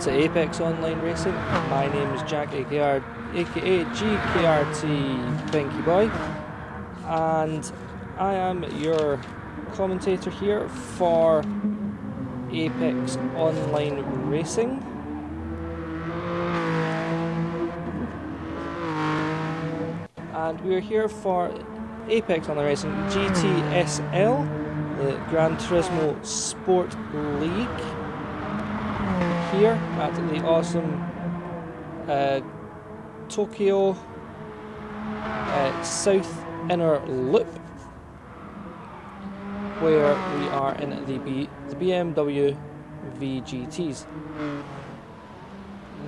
to Apex Online Racing. My name is Jack, aka GKRT Pinky Boy, and I am your commentator here for Apex Online Racing. And we're here for Apex Online Racing GTSL, the Gran Turismo Sport League, here at the awesome Tokyo South Inner Loop, where we are in the BMW VGTs.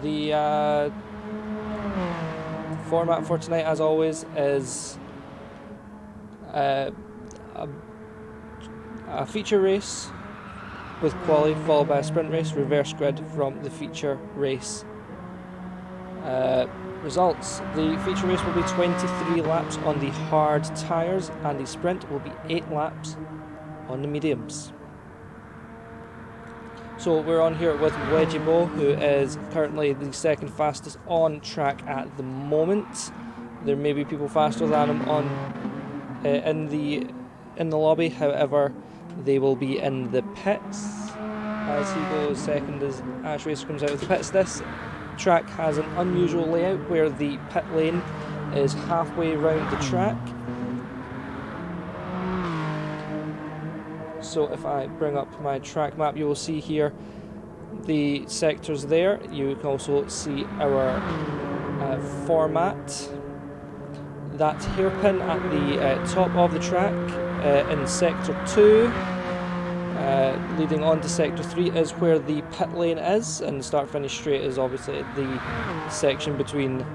The format for tonight, as always, is a feature race with quali, followed by a sprint race, reverse grid from the feature race results. The feature race will be 23 laps on the hard tyres, and the sprint will be 8 laps on the mediums. So we're on here with Wedgiebo, who is currently the second fastest on track at the moment. There may be people faster than him on in the lobby, however they will be in the pits as he goes second as Ash Racer comes out of the pits. This track has an unusual layout where the pit lane is halfway round the track. So if I bring up my track map, you will see here the sectors there. You can also see our format. That hairpin at the top of the track in sector 2, leading on to sector 3, is where the pit lane is, and the start finish straight is obviously the section between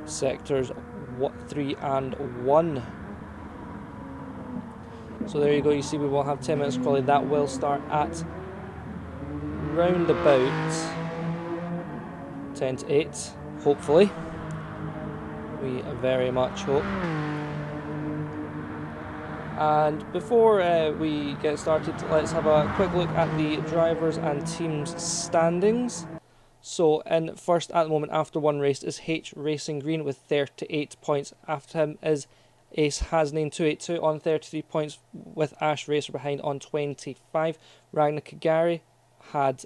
sectors 3 and 1. So there you go, you see we will have 10 minutes quali. That will start at round about 10 to 8, hopefully. We very much hope. And before we get started, let's have a quick look at the drivers and teams standings. So in first at the moment after one race is H Racing Green with 38 points. After him is Ace Hasnain 282 on 33 points, with Ash Racer behind on 25. Ragnar Kagari had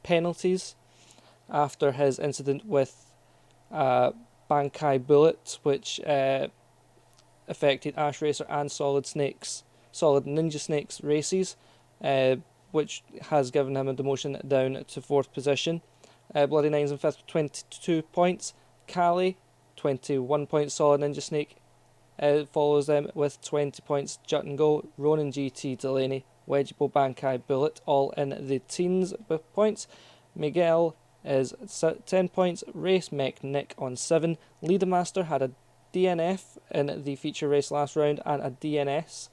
penalties after his incident with Bankai Bullet, which affected Ash Racer and Solid Ninja Snakes races, which has given him a demotion down to 4th position. Bloody Nines in 5th with 22 points. Cali, 21 points. Solid Ninja Snake follows them with 20 points. Jut and Go, Ronin GT, Delaney, Wedgiebo, Bankai Bullet, all in the teens with points. Miguel is 10 points. Race Mech Nick on 7. Leadermaster had a DNF in the feature race last round and a DNS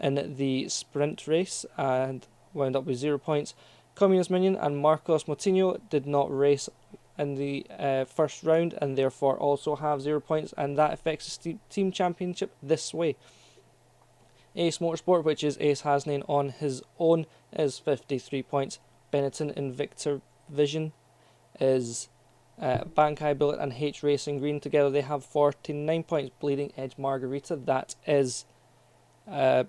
in the sprint race and wound up with 0 points. Communist Minion and Marcos Moutinho did not race in the first round and therefore also have 0 points, and that affects the team championship this way. Ace Motorsport, which is Ace Hasnain on his own, is 53 points. Benetton Invictor Vision is Bankai Bullet and H Racing Green. Together they have 49 points. Bleeding Edge Margarita, that is the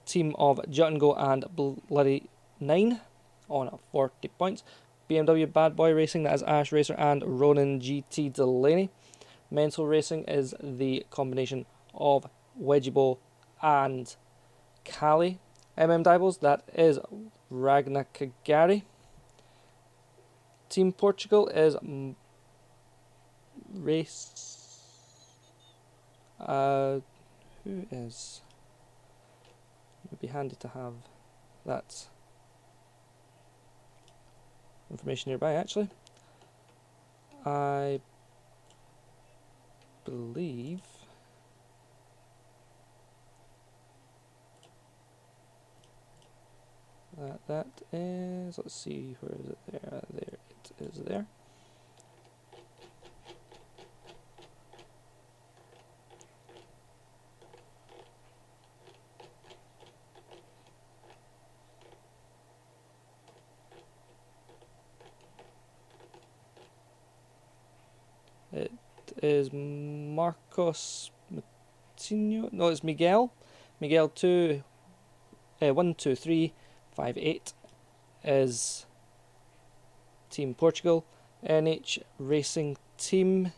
team of Jut and Go and Bloody 9 on 40 points. BMW Bad Boy Racing, that is Ash Racer and Ronin GT Delaney. Mental Racing is the combination of Wedgiebo and Cali. Dibbles, that is Ragnar Kagari. Team Portugal is who is? It would be handy to have that information nearby, actually. I believe that is, let's see, where is it there? There it is there. It is Marcos Matinho. No, it's Miguel. Miguel 12358 is Team Portugal. NH Racing Team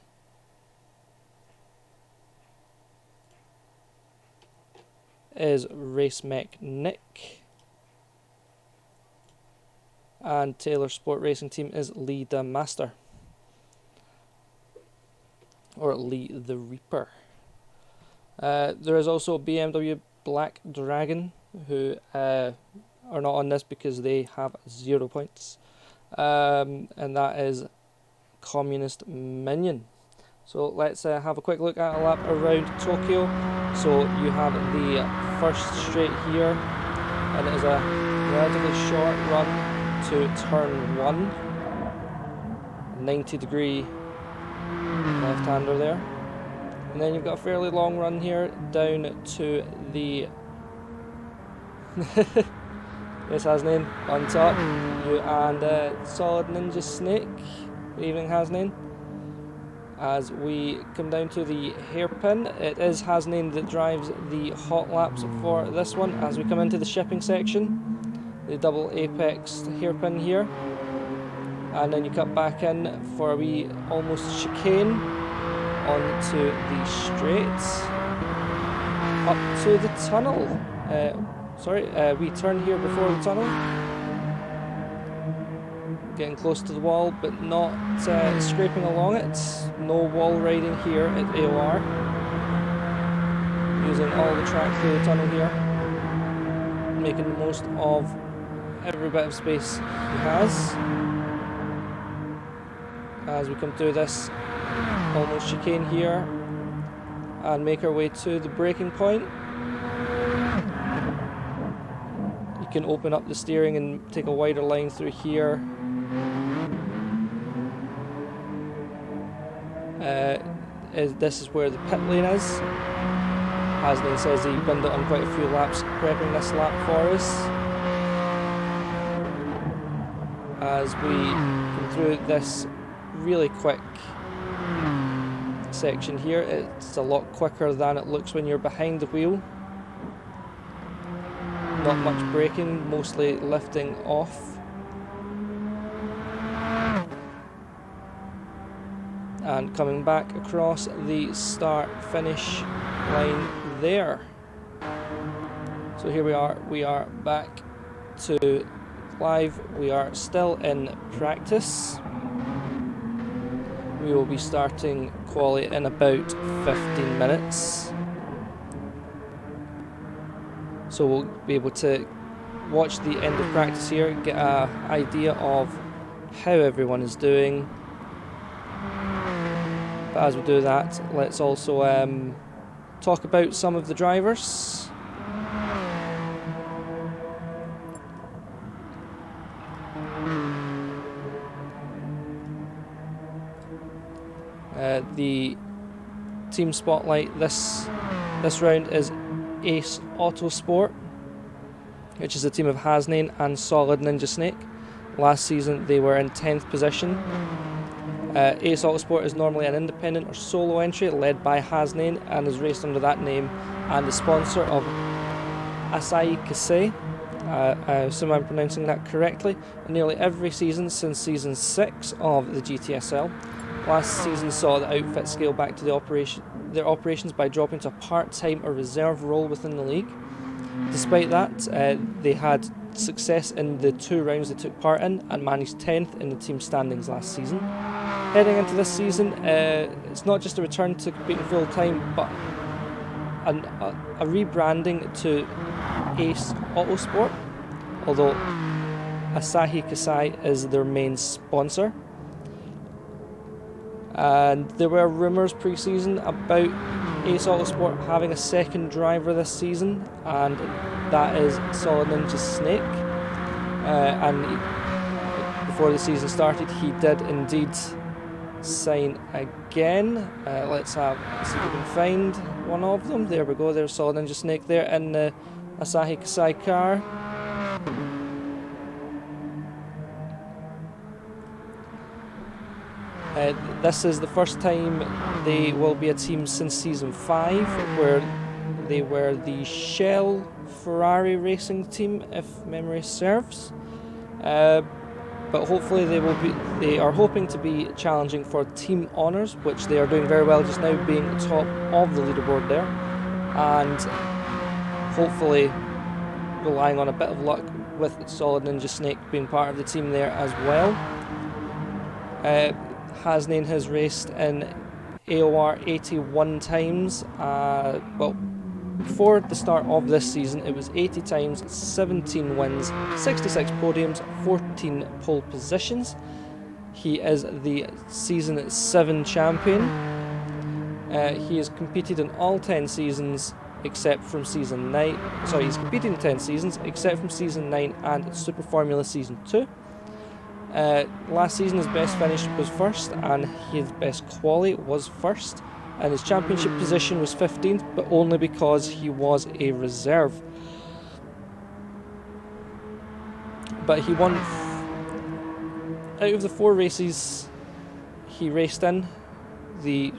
is Racemech Nick. And Taylor Sport Racing Team is Lee the Master. Or Lee the Reaper. There is also BMW Black Dragon, who are not on this because they have 0 points. And that is Communist Minion. So let's have a quick look at a lap around Tokyo. So you have the first straight here, and it is a relatively short run to turn 1. 90-degree left-hander there. And then you've got a fairly long run here down to the this has name on top. You and Solid Ninja Snake. Good evening, Hasnain. As we come down to the hairpin, it is Hasnain that drives the hot laps for this one. As we come into the shipping section, the double apex hairpin here, and then you cut back in for a wee almost chicane onto the straights, up to the tunnel. We turn here before the tunnel. Getting close to the wall, but not scraping along it. No wall riding here at AOR. Using all the track through the tunnel here. Making the most of every bit of space he has. As we come through this almost chicane here and make our way to the braking point. You can open up the steering and take a wider line through here. This is where the pit lane is. Hasnain says he binned it on quite a few laps, prepping this lap for us. As we come through this really quick section here, it's a lot quicker than it looks when you're behind the wheel. Not much braking, mostly lifting off. And coming back across the start-finish line there. So here we are back to live. We are still in practice. We will be starting quali in about 15 minutes. So we'll be able to watch the end of practice here, get an idea of how everyone is doing. But as we do that, let's also talk about some of the drivers. The team spotlight this round is Ace Autosport, which is a team of Hasnain and Solid Ninja Snake. Last season they were in 10th position. Ace Autosport is normally an independent or solo entry led by Hasnain and is raced under that name and the sponsor of Asahi Kasei. I assume I'm pronouncing that correctly. And nearly every season since season 6 of the GTSL. Last season saw the outfit scale back to their operations by dropping to a part-time or reserve role within the league. Despite that, they had success in the 2 rounds they took part in and managed 10th in the team standings last season. Heading into this season, it's not just a return to competing full-time, but a rebranding to Ace Autosport, although Asahi Kasei is their main sponsor. And there were rumours pre-season about Ace Autosport having a second driver this season, and that is Solid Ninja Snake. Before the season started, he did indeed sign again. Let's see if we can find one of them. There we go, there's Solid Ninja Snake there in the Asahi Kasei car. This is the first time they will be a team since Season 5, where they were the Shell Ferrari racing team, if memory serves. But hopefully they are hoping to be challenging for team honours, which they are doing very well just now, being top of the leaderboard there, and hopefully relying on a bit of luck with Solid Ninja Snake being part of the team there as well. Hasnain has raced in AOR 81 times, well, before the start of this season it was 80 times, 17 wins, 66 podiums, 14 pole positions. He is the Season 7 champion. He has competed in all 10 seasons except from Season 9. Sorry, he's competed in 10 seasons except from Season 9 and Super Formula Season 2. Last season his best finish was first, and his best quali was first, and his championship position was 15th, but only because he was a reserve. But he won out of the 4 races he raced in, the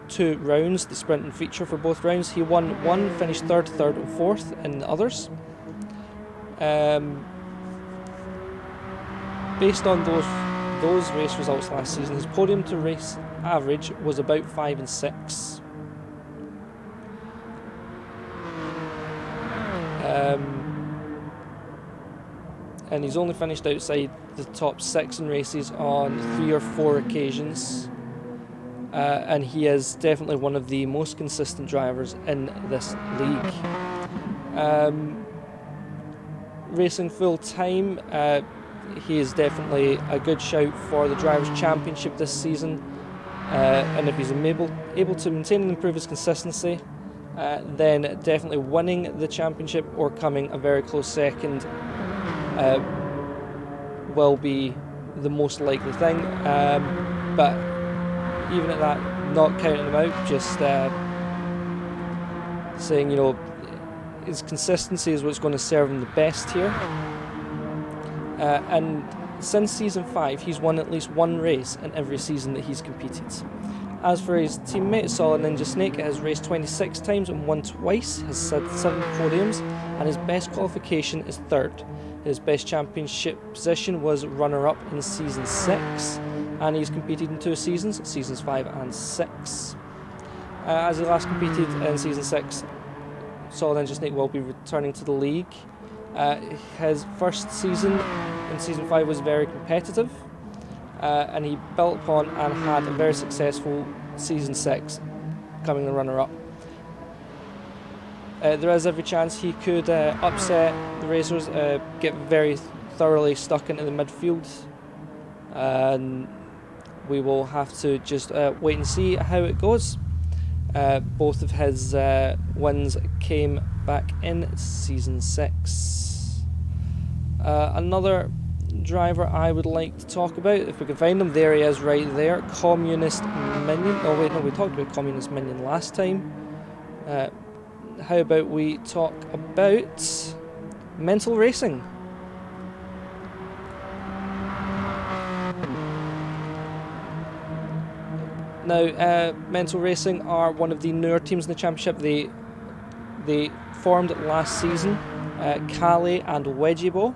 2 rounds, the sprint and feature for both rounds. He won 1, finished 3rd, 3rd and 4th in the others. Based on those race results last season, his podium to race average was about 5 and 6. And he's only finished outside the top 6 in races on 3 or 4 occasions. And he is definitely one of the most consistent drivers in this league. Racing full time, he is definitely a good shout for the Drivers' Championship this season, and if he's able to maintain and improve his consistency, then definitely winning the championship or coming a very close second will be the most likely thing. But even at that, not counting him out, just saying, you know, his consistency is what's going to serve him the best here. And since Season 5, he's won at least 1 race in every season that he's competed. As for his teammate, Solid Ninja Snake, has raced 26 times and won twice, has had 7 podiums, and his best qualification is 3rd. His best championship position was runner-up in Season 6, and he's competed in 2 seasons, Seasons 5 and 6. As he last competed in Season 6, Solid Ninja Snake will be returning to the league. His first season in Season 5 was very competitive, and he built upon and had a very successful Season 6, coming the runner-up. There is every chance he could upset the racers, get very thoroughly stuck into the midfield, and we will have to just wait and see how it goes. Both of his wins came back in Season 6. Another driver I would like to talk about, if we can find him, there he is right there, Communist Minion. Oh wait, no, we talked about Communist Minion last time. How about we talk about Mental Racing? Now, Mental Racing are one of the newer teams in the championship. They formed last season, Kali and Wedgiebo,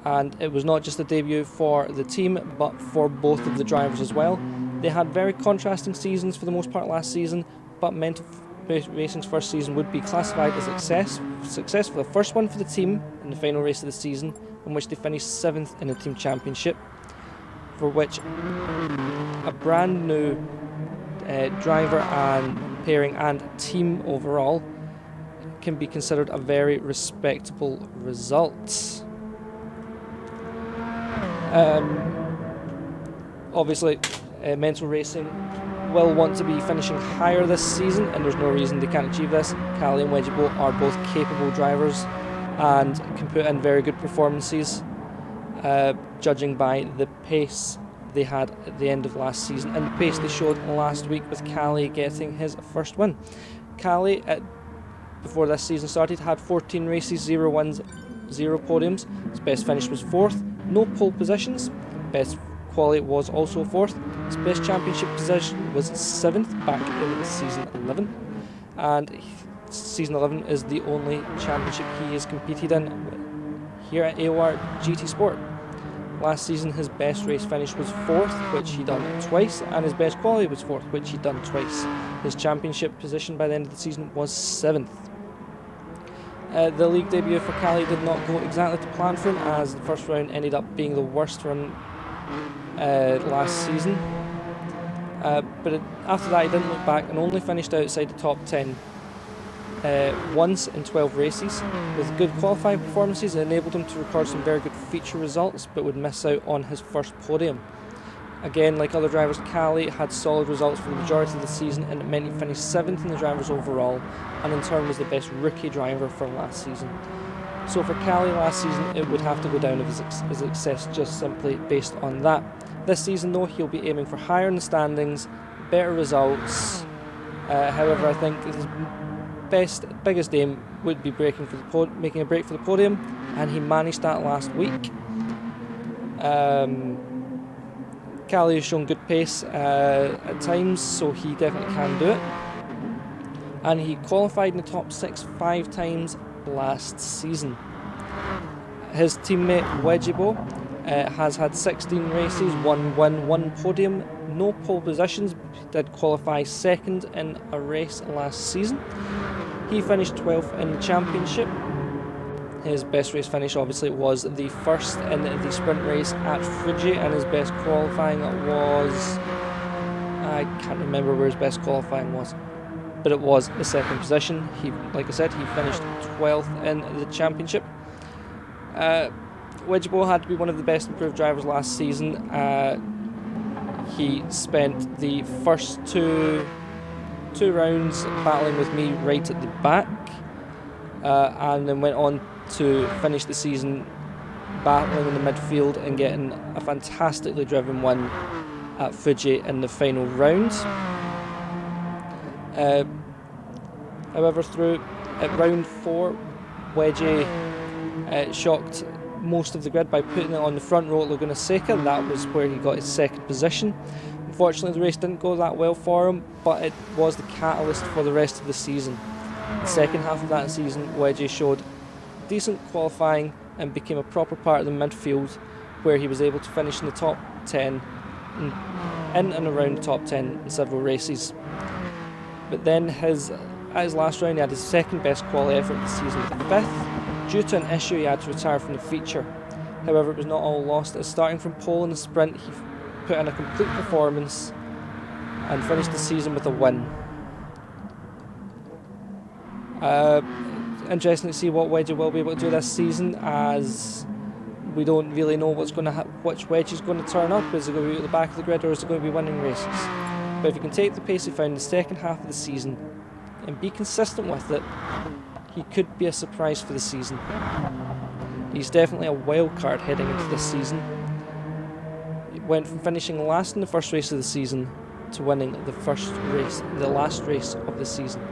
and it was not just a debut for the team, but for both of the drivers as well. They had very contrasting seasons for the most part last season, but Mental Racing's first season would be classified as success for the first one for the team in the final race of the season, in which they finished 7th in the team championship, for which a brand new driver and pairing and team overall can be considered a very respectable result. Obviously, Mental Racing will want to be finishing higher this season, and there's no reason they can't achieve this. Kali and Wedgiebo are both capable drivers and can put in very good performances, judging by the pace they had at the end of last season and the pace they showed last week, with Kali getting his first win. Kali, before this season started, had 14 races, 0 wins, 0 podiums. His best finish was 4th, no pole positions. Best quali was also 4th. His best championship position was 7th back in season 11, and season 11 is the only championship he has competed in here at AOR GT Sport. Last season his best race finish was 4th, which he done twice, and his best quality was 4th, which he done twice. His championship position by the end of the season was 7th. The league debut for Cali did not go exactly to plan for him, as the first round ended up being the worst run last season. But after that he didn't look back and only finished outside the top 10 once in 12 races. With good qualifying performances, it enabled him to record some very good feature results, but would miss out on his first podium. Again, like other drivers, Cali had solid results for the majority of the season, and it meant he finished 7th in the drivers overall, and in turn was the best rookie driver for last season. So for Cali last season, it would have to go down with his success just simply based on that. This season though, he'll be aiming for higher in the standings, better results. However, I think his biggest aim would be making a break for the podium, and he managed that last week. Cali has shown good pace at times, so he definitely can do it. And he qualified in the top 6 5 times last season. His teammate Wejibo has had 16 races, 1 win, 1 podium, no pole positions. He did qualify 2nd in a race last season. He finished 12th in the championship. His best race finish obviously was the 1st in the sprint race at Fuji, and his best qualifying was, I can't remember where his best qualifying was, but it was a 2nd position. Like I said, he finished 12th in the championship. Wejibo had to be one of the best improved drivers last season. He spent the first two rounds battling with me right at the back, and then went on to finish the season battling in the midfield and getting a fantastically driven win at Fuji in the final round. However, through at round 4, Wedgie shocked most of the grid by putting it on the front row at Laguna Seca. That was where he got his 2nd position. Unfortunately, the race didn't go that well for him, but it was the catalyst for the rest of the season. The second half of that season, Wedgie showed decent qualifying and became a proper part of the midfield, where he was able to finish in the top 10, in and around the top 10 in several races. But then at his last round, he had his 2nd best quali effort of the season with the 5th. Due to an issue, he had to retire from the feature. However, it was not all lost, as starting from pole in the sprint, he put in a complete performance and finished the season with a win. Interesting to see what Wedgie will be able to do this season, as we don't really know which wedge is going to turn up. Is it going to be at the back of the grid, or is it going to be winning races? But if he can take the pace he found in the second half of the season and be consistent with it, he could be a surprise for the season. He's definitely a wild card heading into this season. He went from finishing last in the first race of the season to winning the last race of the season.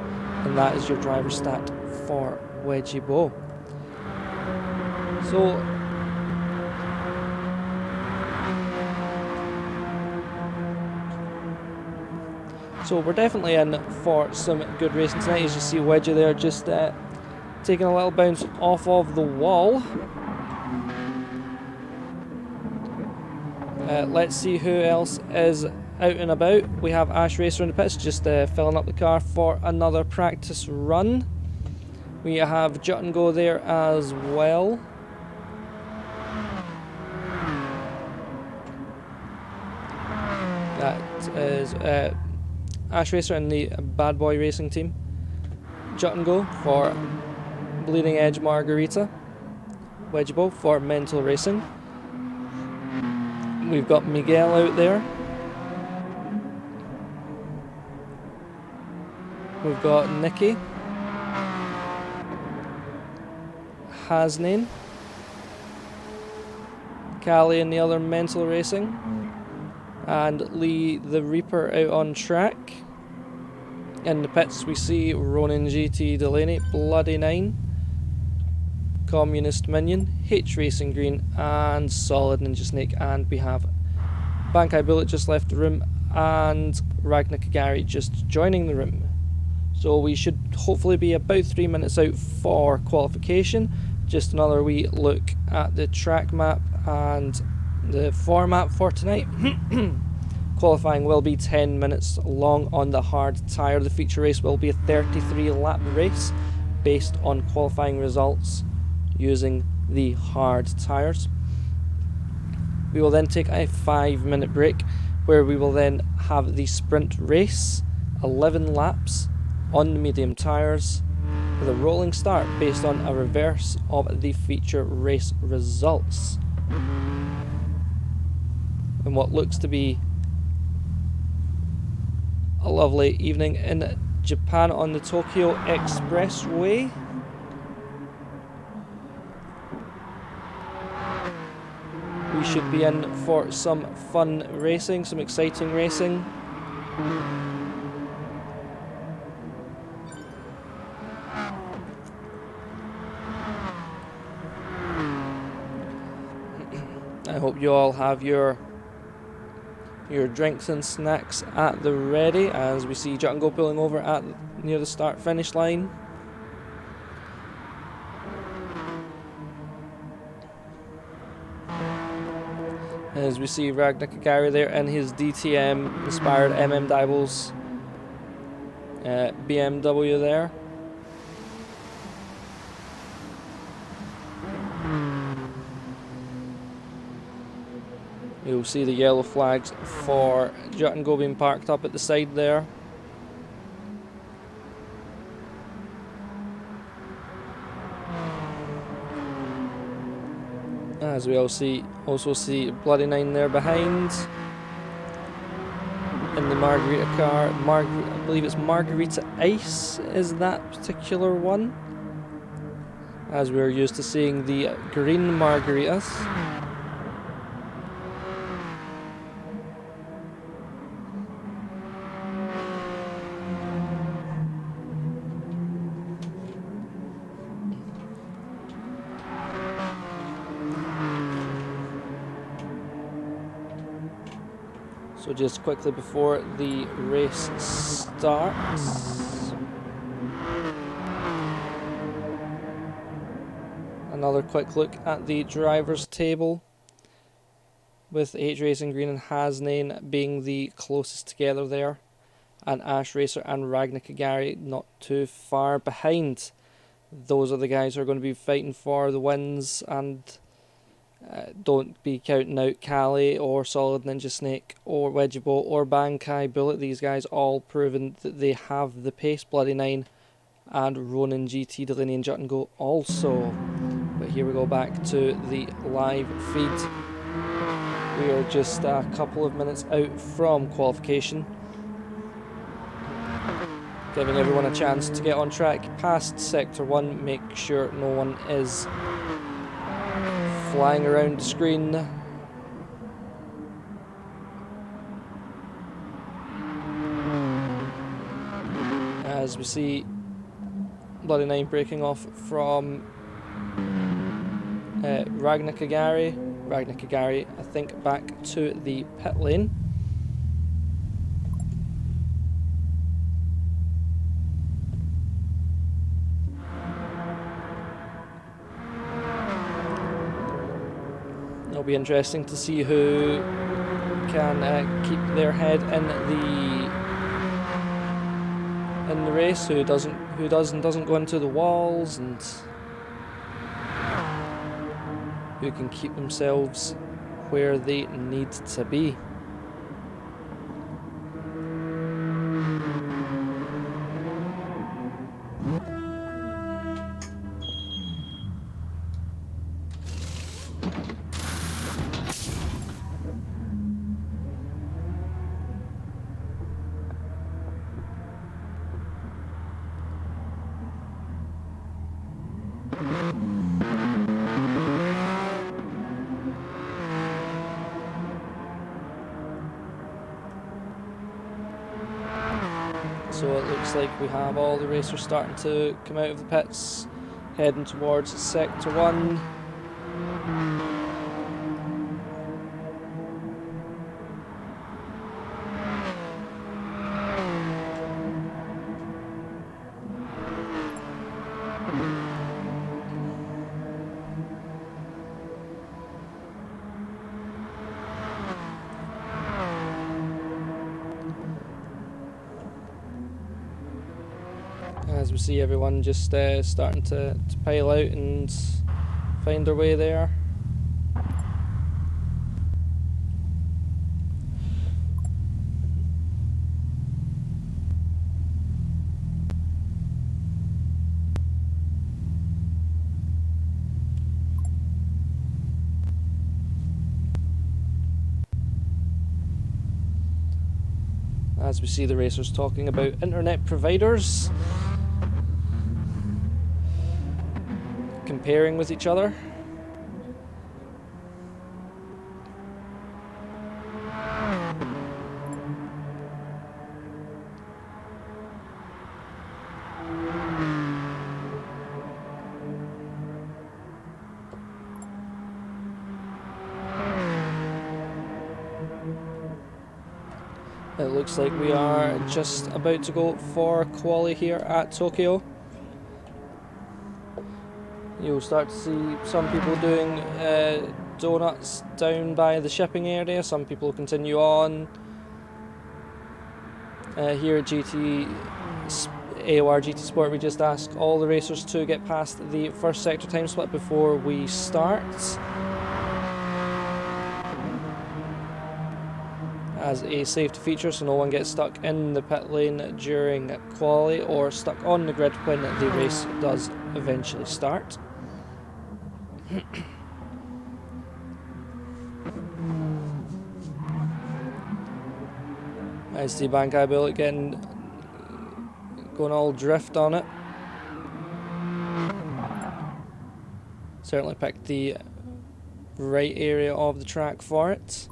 And that is your driver stat for Wejibo. So we're definitely in for some good racing tonight. As you see Wedgie there just taking a little bounce off of the wall. Let's see who else is out and about. We have Ash Racer in the pits, just filling up the car for another practice run. We have Jut and Go there as well. That is Ash Racer and the Bad Boy Racing team. Jut and Go for Bleeding Edge Margarita. Wejibo for Mental Racing. We've got Miguel out there. We've got Nikki, Hasnain, Callie and the other Mental Racing, and Lee the Reaper out on track. In the pits we see Ronin GT Delaney, Bloody Nine, Communist Minion, H Racing Green, and Solid Ninja Snake, and we have Bankai Bullet just left the room, and Ragnar Kagari just joining the room. So we should hopefully be about 3 minutes out for qualification. Just another wee look at the track map and the format for tonight. Qualifying will be 10 minutes long on the hard tyre. The feature race will be a 33 lap race based on qualifying results using the hard tyres. We will then take a 5-minute break, where we will then have the sprint race, 11 laps on the medium tyres, with a rolling start based on a reverse of the feature race results. And what looks to be a lovely evening in Japan on the Tokyo Expressway. We should be in for some fun racing, some exciting racing. I hope you all have your drinks and snacks at the ready as we see Jut and Go pulling over at near the start finish line. As we see Ragnar Kagari there in his DTM inspired Dibbles BMW there. You'll see the yellow flags for Jut and Go being parked up at the side there. As we also see Bloody Nine there behind. In the Margarita car, I believe it's Margarita Ice is that particular one. As we're used to seeing the green margaritas. So just quickly before the race starts, another quick look at the driver's table, with H Racing Green and Hasnain being the closest together there, and Ash Racer and Ragnar Kagari not too far behind. Those are the guys who are going to be fighting for the wins, and don't be counting out Cali or Solid Ninja Snake or Wedgie Bolt or Bankai Bullet. These guys all proven that they have the pace. Bloody Nine and Ronin GT, Delaney and Jut and Go also. But here we go back to the live feed. We are just a couple of minutes out from qualification, giving everyone a chance to get on track past Sector 1. Make sure no one is flying around the screen. As we see Bloody Nine breaking off from Ragnar Kagari. Ragnar Kagari, I think, back to the pit lane. It'll be interesting to see who can keep their head in the race, who does and doesn't go into the walls, and who can keep themselves where they need to be. So it looks like we have all the racers starting to come out of the pits, heading towards Sector 1. As we see everyone just starting to pile out and find their way there. As we see the racers talking about internet providers, comparing with each other. It looks like we are just about to go for quali here at Tokyo. You'll start to see some people doing donuts down by the shipping area, some people continue on. Here at AOR GT Sport, we just ask all the racers to get past the first sector time split before we start, as a safety feature, so no one gets stuck in the pit lane during quali or stuck on the grid when the race does eventually start. I see Bankai Bullet going all drift on it. Certainly picked the right area of the track for it.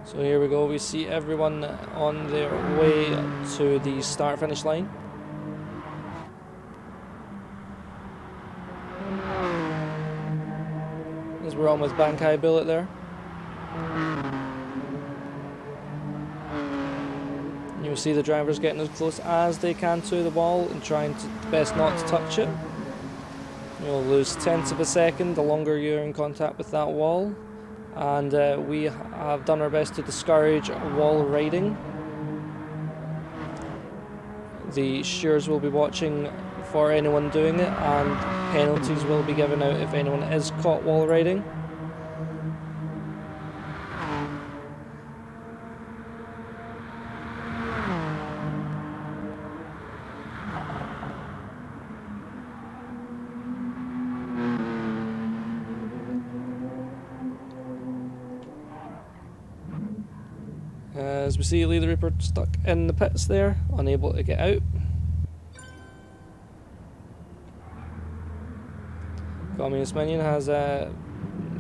So here we go, we see everyone on their way to the start-finish line. As we're on with Bankai Bullet there. You'll see the drivers getting as close as they can to the wall and trying to best not to touch it. You'll lose tenths of a second the longer you're in contact with that wall. And we have done our best to discourage wall riding. The stewards will be watching for anyone doing it, and penalties will be given out if anyone is caught wall riding. As we see Lee the Reaper stuck in the pits there, unable to get out. Communist Minion has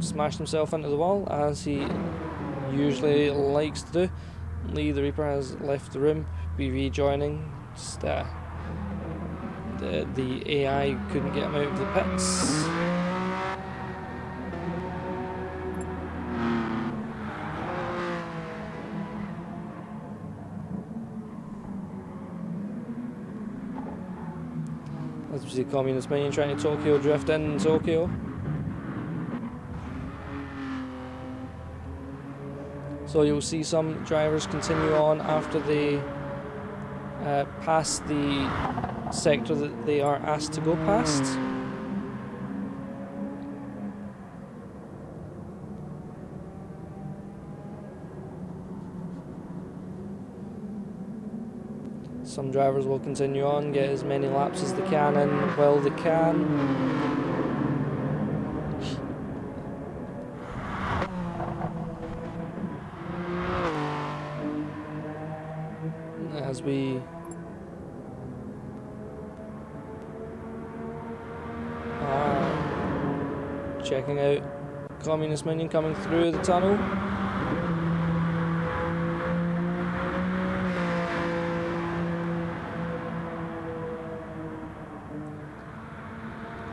smashed himself into the wall, as he usually likes to do. Lee the Reaper has left the room, be rejoining. Just, the AI couldn't get him out of the pits. As we see Communist Minion trying to Tokyo drift in Tokyo. So you'll see some drivers continue on after they pass the sector that they are asked to go past. Some drivers will continue on, get as many laps as they can in while they can. As we are checking out Communist Minion coming through the tunnel.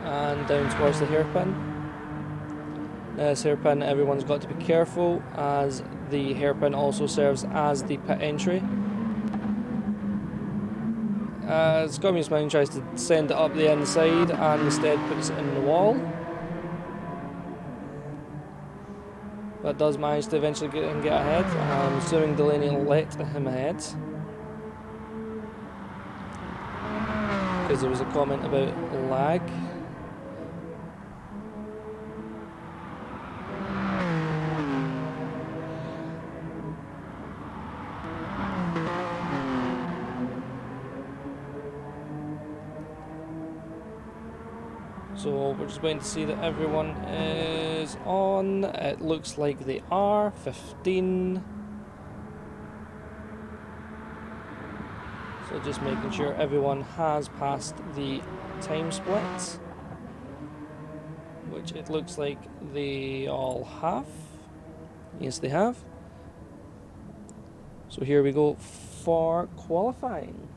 And down towards the hairpin. This hairpin, everyone's got to be careful, as the hairpin also serves as the pit entry. As Communist Mine tries to send it up the inside and instead puts it in the wall. But does manage to eventually get ahead. I'm assuming Delaney will let him ahead, because there was a comment about lag. So we're just waiting to see that everyone is on. It looks like they are. 15. So just making sure everyone has passed the time split, which it looks like they all have. Yes, they have. So here we go for qualifying.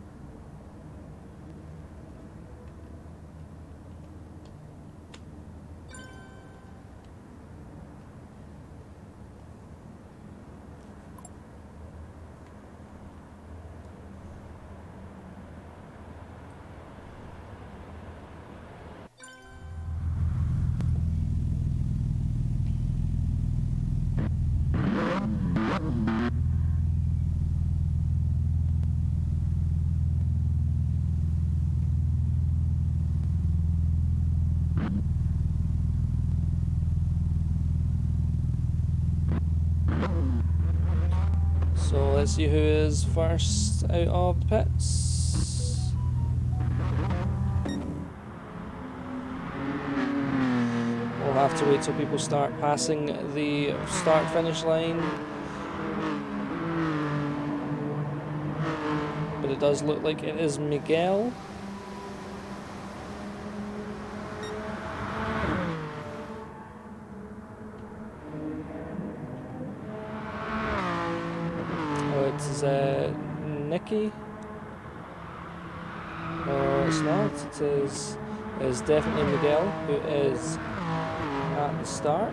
So let's see who is first out of the pits. We'll have to wait till people start passing the start-finish line. But it does look like it is Miguel. It's Nikki. No, it's not. It is definitely Miguel who is at the start.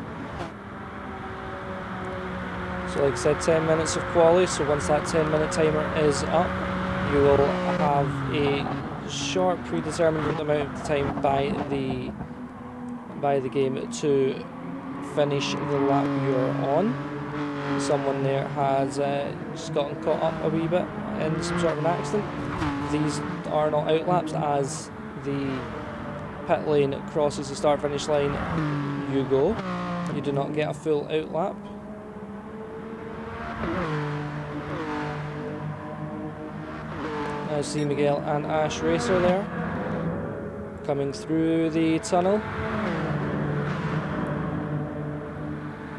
So like I said, 10 minutes of quali, so once that 10-minute timer is up, you will have a short predetermined amount of time by the game to finish the lap you're on. Someone there has just gotten caught up a wee bit in some sort of an accident. These are not out laps, as the pit lane crosses the start finish line, you go. You do not get a full out lap. I see Miguel and Ash Racer there coming through the tunnel,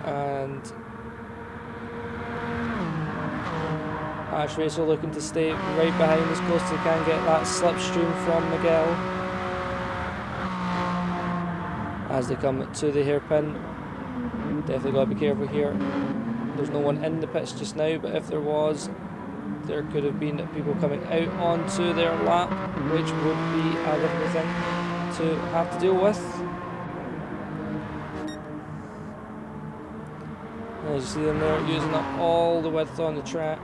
and Ash Racer looking to stay right behind as close as they can, get that slipstream from Miguel as they come to the hairpin. Definitely got to be careful here. There's no one in the pits just now, but if there was, there could have been people coming out onto their lap, which would be a difficult thing to have to deal with. As you see them there, using up all the width on the track.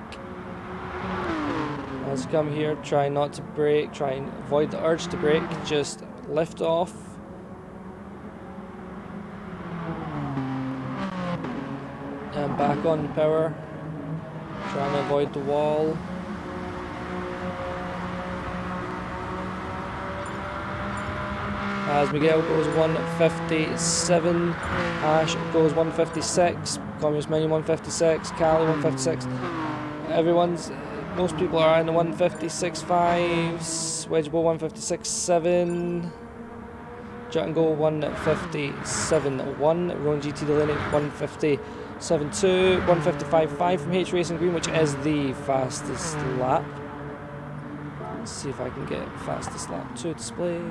As you come here, try not to brake, try and avoid the urge to brake, just lift off. And back on power, trying to avoid the wall. As Miguel goes 157, Ash goes 156, Communist Minion 156, Cali 156. Most people are in the 156.5s, Wedgeable 156.7, Jut and Go 157.1, Roan GT Delaney 157.2, 155.5 from H Racing Green, which is the fastest lap. Let's see if I can get fastest lap to display.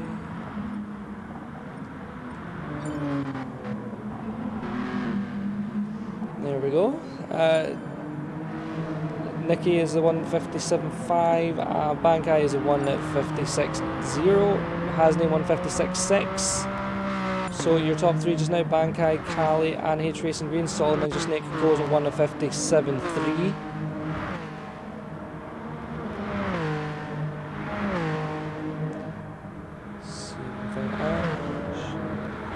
There we go. Nikki is the 157.5, Bankai is a 156.0, Hasney 156.6. So your top three just now, Bankai, Cali and H Racing Green. Solid Ninja Snake goes on 1:57.3.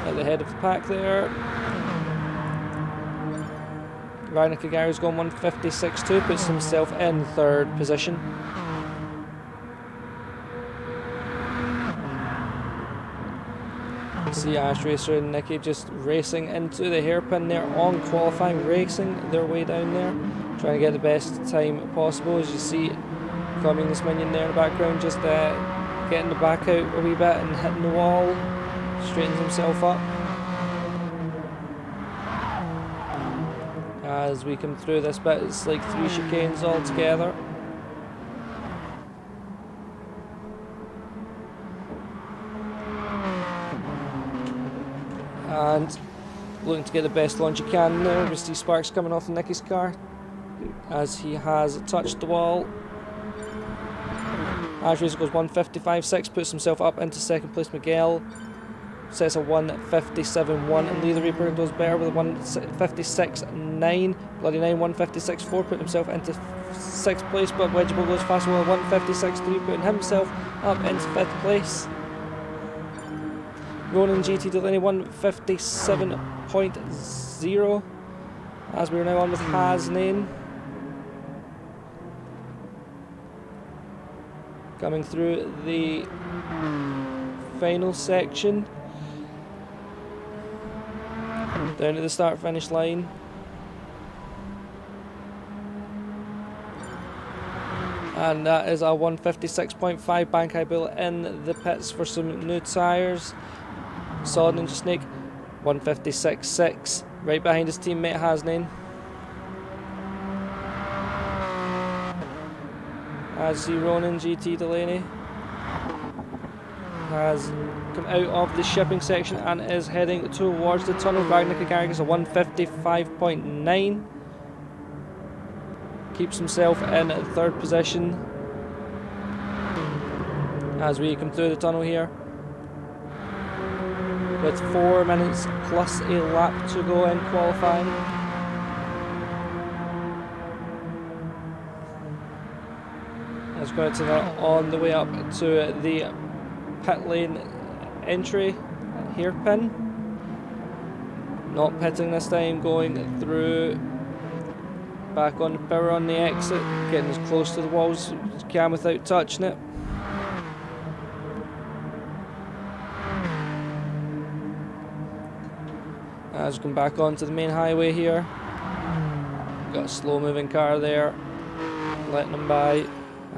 At the head of the pack there. Ryan Kagari's gone 1:56.2, puts himself in third position. See Ash Racer and Nicky just racing into the hairpin there on qualifying, racing their way down there, trying to get the best time possible. As you see Communist Minion there in the background, just getting the back out a wee bit and hitting the wall, straightens himself up. As we come through this bit, it's like 3 chicanes all together. And looking to get the best launch you can there. We see sparks coming off of Nicky's car as he has touched the wall. Ash Racer goes 1:55.6, puts himself up into second place. Miguel sets a 1:57.1, and Lee the Reaper does better with a 1:56.9. Bloody 9 1:56.4, putting himself into 6th place, but Wedgeable goes faster with a 1:56.3, putting himself up into 5th place. Ronan GT Delaney 1:57.0, as we are now on with Hasnain. Coming through the final section. Down to the start finish line. And that is a 1:56.5. Bankai Bullet in the pits for some new tyres. Solid Ninja Snake 1:56.6, right behind his teammate Hasnain. As the Ronan GT Delaney has come out of the shipping section and is heading towards the tunnel. Ragnar Kagari is a 1:55.9. Keeps himself in third position as we come through the tunnel here, with 4 minutes plus a lap to go in qualifying. As we're going to on the way up to the pit lane entry hairpin. Not pitting this time, going through back on the power on the exit, getting as close to the walls as you can without touching it. As we come back onto the main highway here, got a slow moving car there, letting them by.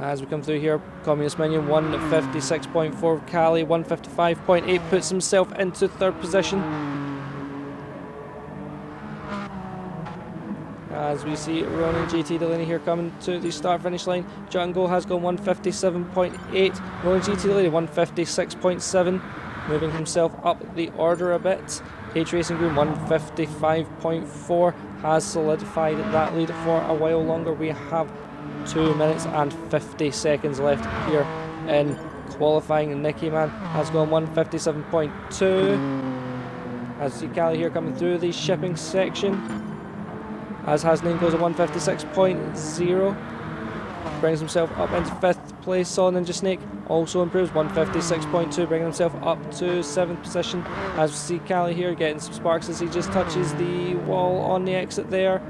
As we come through here, Communist Minion 1:56.4, Cali 1:55.8, puts himself into third position. As we see Ronan GT Delaney here coming to the start finish line. Django has gone 1:57.8, Ronan GT Delaney 1:56.7, moving himself up the order a bit. H Racing Green 1:55.4 has solidified that lead for a while longer. We have 2 minutes and 50 seconds left here in qualifying. Nicky Man has gone 1:57.2. As you see Cali here coming through the shipping section, as Hasnain goes at 1:56.0, brings himself up into 5th place. Solid Ninja Snake also improves 1:56.2, bringing himself up to 7th position. As we see Cali here getting some sparks as he just touches the wall on the exit there,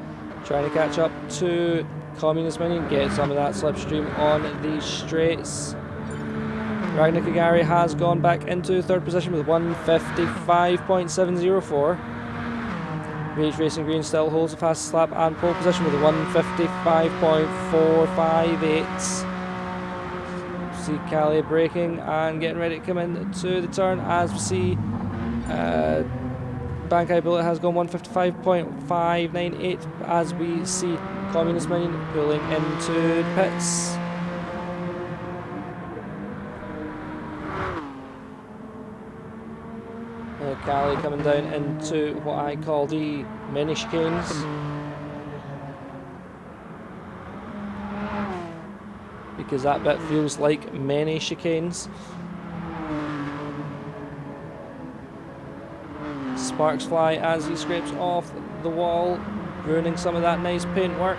trying to catch up to Communist Minion, get some of that slipstream on the straights. Ragnar Kagari has gone back into third position with 1:55.704. H Racing Green still holds a fast lap and pole position with a 1:55.458. See Cali braking and getting ready to come into the turn, as we see Bankai Bullet has gone 1:55.598, as we see Communist Minion pulling into the pits. Cali coming down into what I call the mini chicanes. Because that bit feels like many chicanes. Sparks fly as he scrapes off the wall, ruining some of that nice paintwork.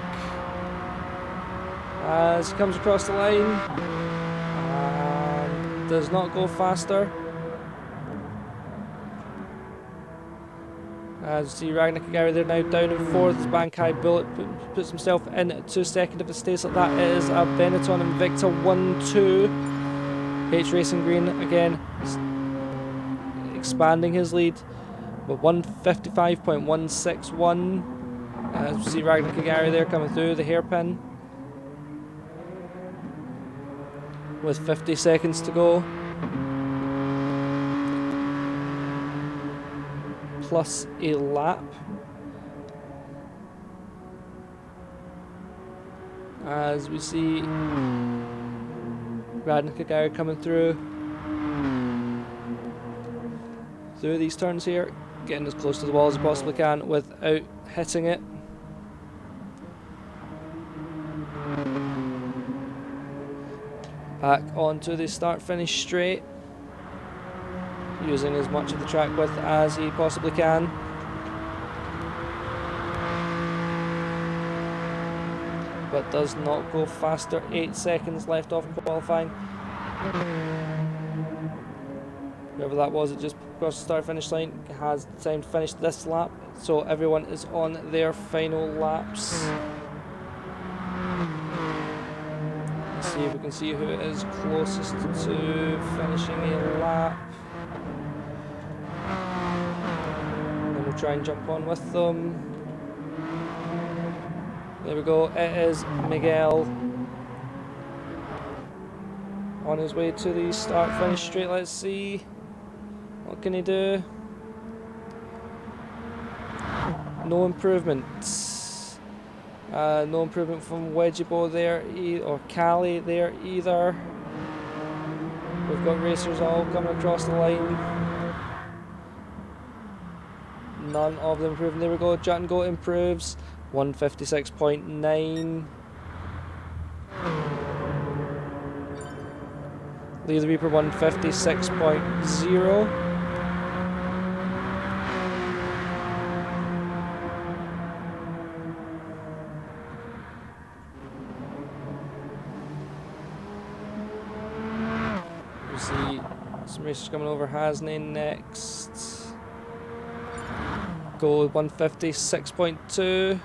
As he comes across the line, and does not go faster. As you see Ragnar Kagari there now down in fourth. Bankai Bullet puts himself into second. If it stays like that, it is a Benetton Invicta 1-2. H Racing Green again expanding his lead with 155.161. As we see Ragnar Kagari there coming through the hairpin with 50 seconds to go. Plus a lap. As we see Ragnar Kagari coming through these turns here, getting as close to the wall as he possibly can without hitting it. Back onto the start-finish straight, using as much of the track width as he possibly can. But does not go faster. 8 seconds left off qualifying. Whoever that was that just crossed the start-finish line has time to finish this lap, so everyone is on their final laps. Let's see if we can see who is closest to finishing a lap. Then we'll try and jump on with them. There we go, it is Miguel on his way to the start-finish straight. Let's see, what can he do? No improvement. No improvement from Wedgiebo there, or Cali there either. We've got racers all coming across the line. None of them improving. There we go, Jut and Go improves. 156.9. Lee the Reaper 156.0. We see some racers coming over. Hasney next. Go 156.2.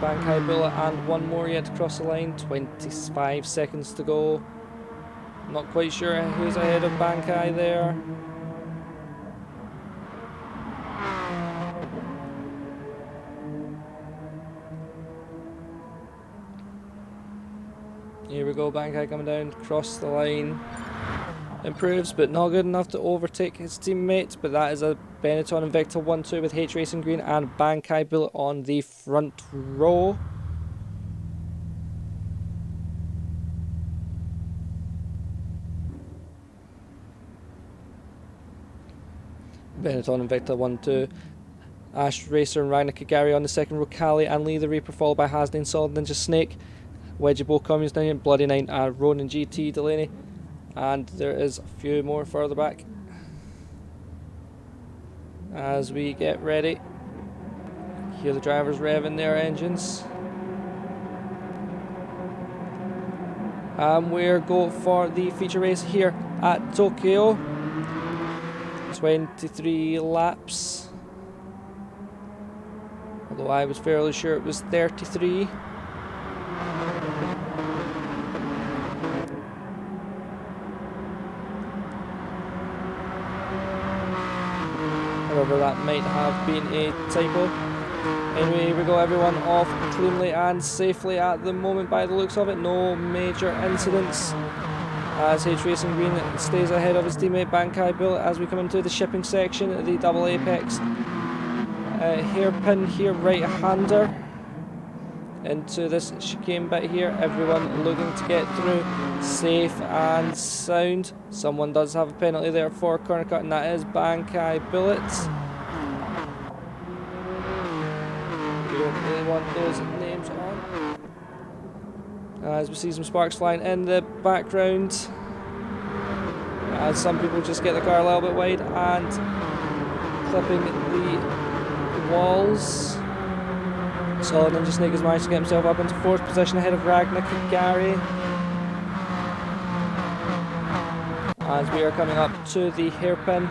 Bankai Bullet and one more yet to cross the line. 25 seconds to go. Not quite sure who's ahead of Bankai there. Here we go, Bankai coming down, cross the line. Improves, but not good enough to overtake his teammate. But that is a Benetton Invicta 1-2 with H Racing Green and Bankai Bullet on the front row. Benetton Invicta 1-2. Ash Racer and Ragnar Kagari on the second row. Cali and Lee the Reaper, followed by Hasney and Solid Ninja Snake. Wedgiebo Communist 9, Bloody 9 and Ronin GT Delaney. And there is a few more further back as we get ready. Hear the drivers revving their engines. We're going for the feature race here at Tokyo. 23 laps. Although I was fairly sure it was 33. However, that might have been a typo. Anyway, here we go, everyone off cleanly and safely at the moment by the looks of it. No major incidents as H Racing Green stays ahead of his teammate Bankai Bullet as we come into the shipping section, the double apex hairpin here, right-hander into this chicane bit here. Everyone looking to get through safe and sound. Someone does have a penalty there for corner cut, and that is Bankai Bullet. definitely want those names on. As we see some sparks flying in the background, as some people just get the car a little bit wide and clipping the walls. So Ninja Snake has managed to get himself up into 4th position ahead of Ragnar Gary. As we are coming up to the hairpin.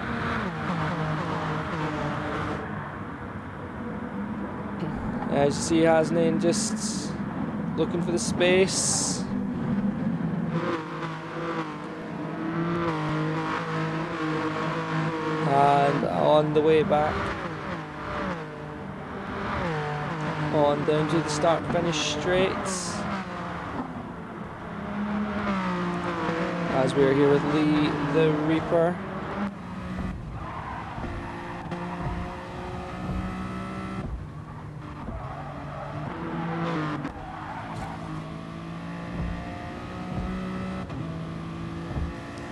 As you see, Hasnain just looking for the space. And on the way back, on down to the start finish straights. As we're here with Lee the Reaper.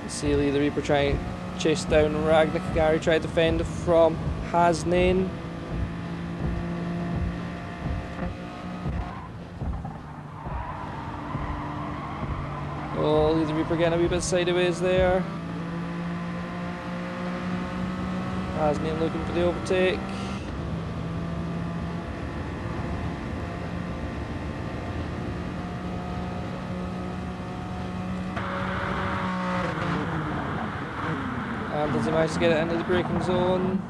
See Lee the Reaper trying to chase down Ragnar Gary, try to defend from Hasnain. Oh, Lee the Reaper getting a wee bit sideways there. Hasnain looking for the overtake. And does he manage to get it into the braking zone?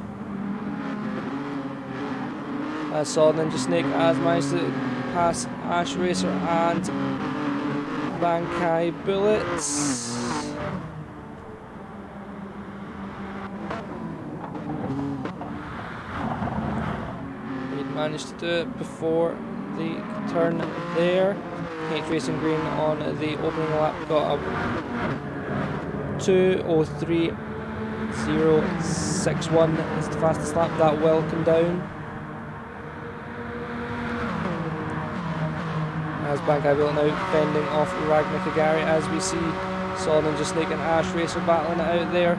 I saw Ninja Snake has managed to pass Ash Racer and Bankai Bullets. He managed to do it before the turn there. H Racing Green on the opening lap got a 2:03.061 is the fastest lap. That will come down. As Bankai Bullet now fending off Ragnar Gary, as we see Saw Ninja Snake and Ash Racer battling it out there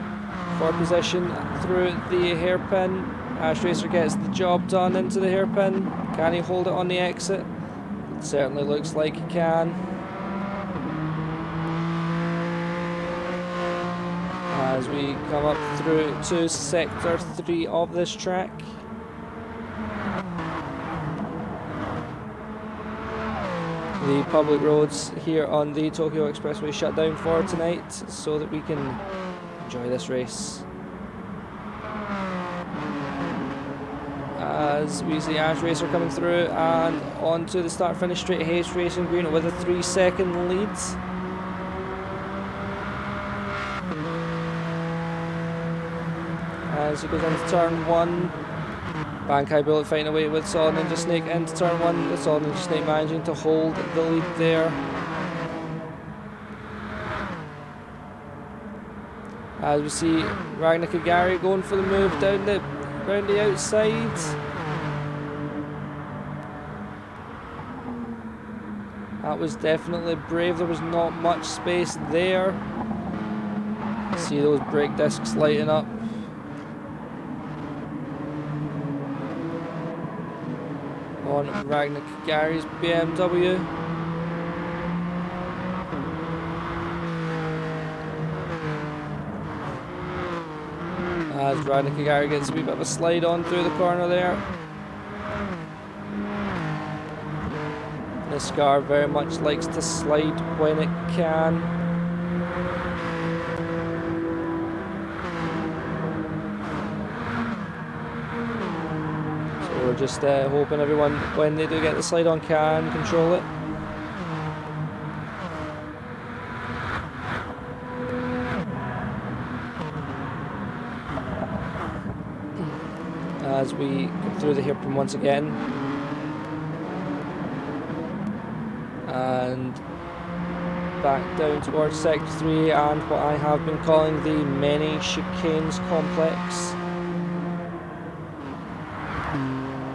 for position through the hairpin. Ash Racer gets the job done into the hairpin. Can he hold it on the exit? It certainly looks like he can. As we come up through to sector 3 of this track. The public roads here on the Tokyo Expressway shut down for tonight so that we can enjoy this race. As we see Ash Racer coming through and onto the start finish straight, H Racing Green with a 3-second lead. As he goes into turn 1, Bankai Bullet fighting away with Solid Ninja Snake into turn 1, with Solid Ninja Snake managing to hold the lead there. As we see Ragnar Gary going for the move down round the outside. That was definitely brave, there was not much space there. See those brake discs lighting up. On Ragnar Gary's BMW. As Ragnar Gary gets a wee bit of a slide on through the corner there. This car very much likes to slide when it can. We're just hoping everyone, when they do get the slide on, can control it. As we go through the hairpin once again. And back down towards sector 3 and what I have been calling the many chicanes complex.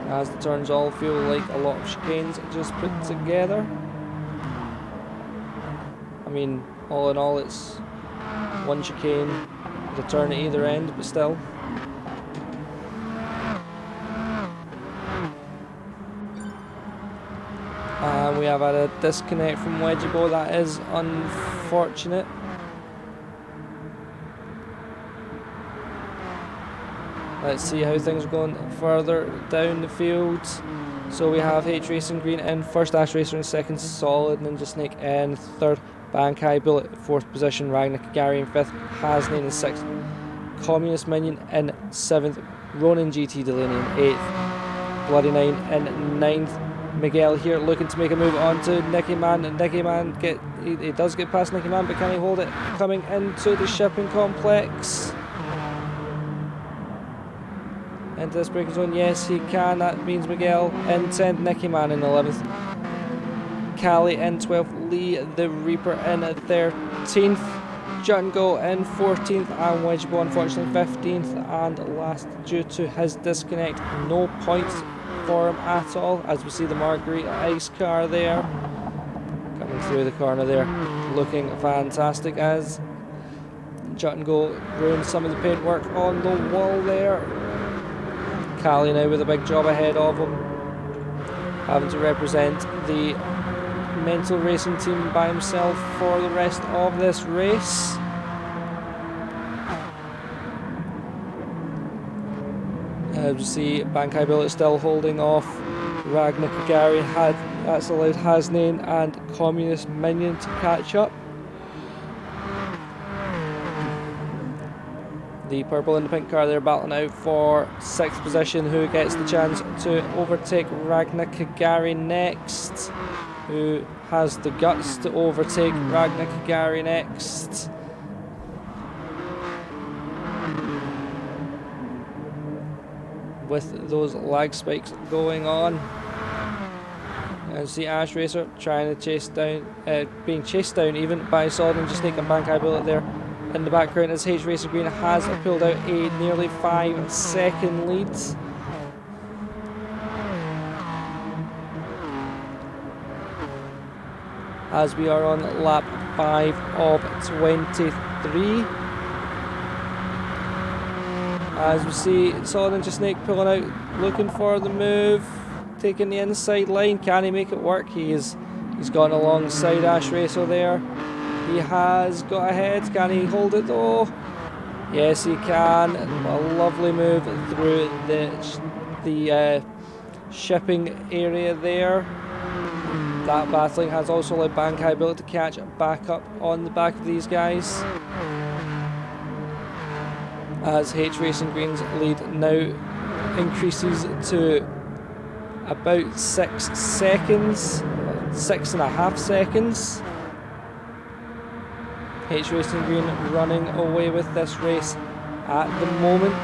As the turns all feel like a lot of chicanes just put together. I mean, all in all, it's one chicane with a turn at either end, but still. we have had a disconnect from Wedgiebo. That is unfortunate. Let's see how things are going further down the field. So we have H Racing Green in first, Ash Racer in second, Solid Ninja Snake in third, Bankai Bullet fourth position, Ragnar Kagari in fifth, Hasnane in sixth, Communist Minion in seventh, Ronin GT Delaney in eighth, Bloody Nine in ninth. Miguel here looking to make a move onto Nicky Man. Nicky Man he does get past Nicky Man, but can he hold it coming into the shipping complex? Into this braking zone, yes he can. That means Miguel in 10th, Nicky Man in 11th, Cali in 12th, Lee the Reaper in 13th, Jungo in 14th, and Wedgiebo unfortunately 15th and last due to his disconnect. No points for him at all, as we see the Margarita Ice car there coming through the corner there, looking fantastic as Jungo ruined some of the paintwork on the wall there. Cali now with a big job ahead of him, having to represent the Mental Racing team by himself for the rest of this race. As we see, Bankai Bullet still holding off Ragnar Kagari. That's allowed Hasnane and Communist Minion to catch up. The purple and the pink car there battling out for 6th position. Who gets the chance to overtake Ragnar Kagari next? Who has the guts to overtake Ragnar Kagari next? With those lag spikes going on. As the Ash Racer trying to chase down, being chased down even by Solid Ninja Snake and Bankai Bullet there. In the background as H Racing Green has pulled out a nearly 5-second lead. As we are on lap 5 of 23. As we see Solid Ninja Snake pulling out, looking for the move, taking the inside line. Can he make it work? He's gone alongside Ash Racer there. He has got ahead. Can he hold it though? Yes, he can. A lovely move through the shipping area there. That battling has also allowed Bankai Bullet to catch back up on the back of these guys. As H Racing Green's lead now increases to about 6 seconds, 6.5 seconds. H Racing Green running away with this race at the moment.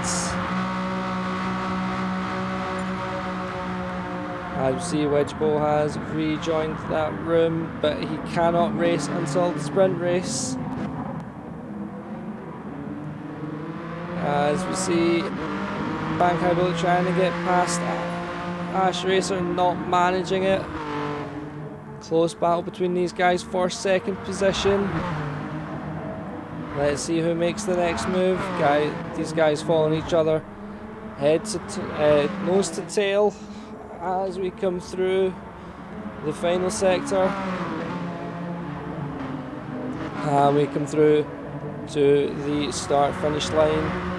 As you see, Wedgiebo has rejoined that room, but he cannot race until the sprint race. As we see, Bankai Bullet trying to get past Ash Racer, not managing it. Close battle between these guys for 2nd position. Let's see who makes the next move. These guys following each other, nose to tail, as we come through the final sector. And we come through to the start-finish line.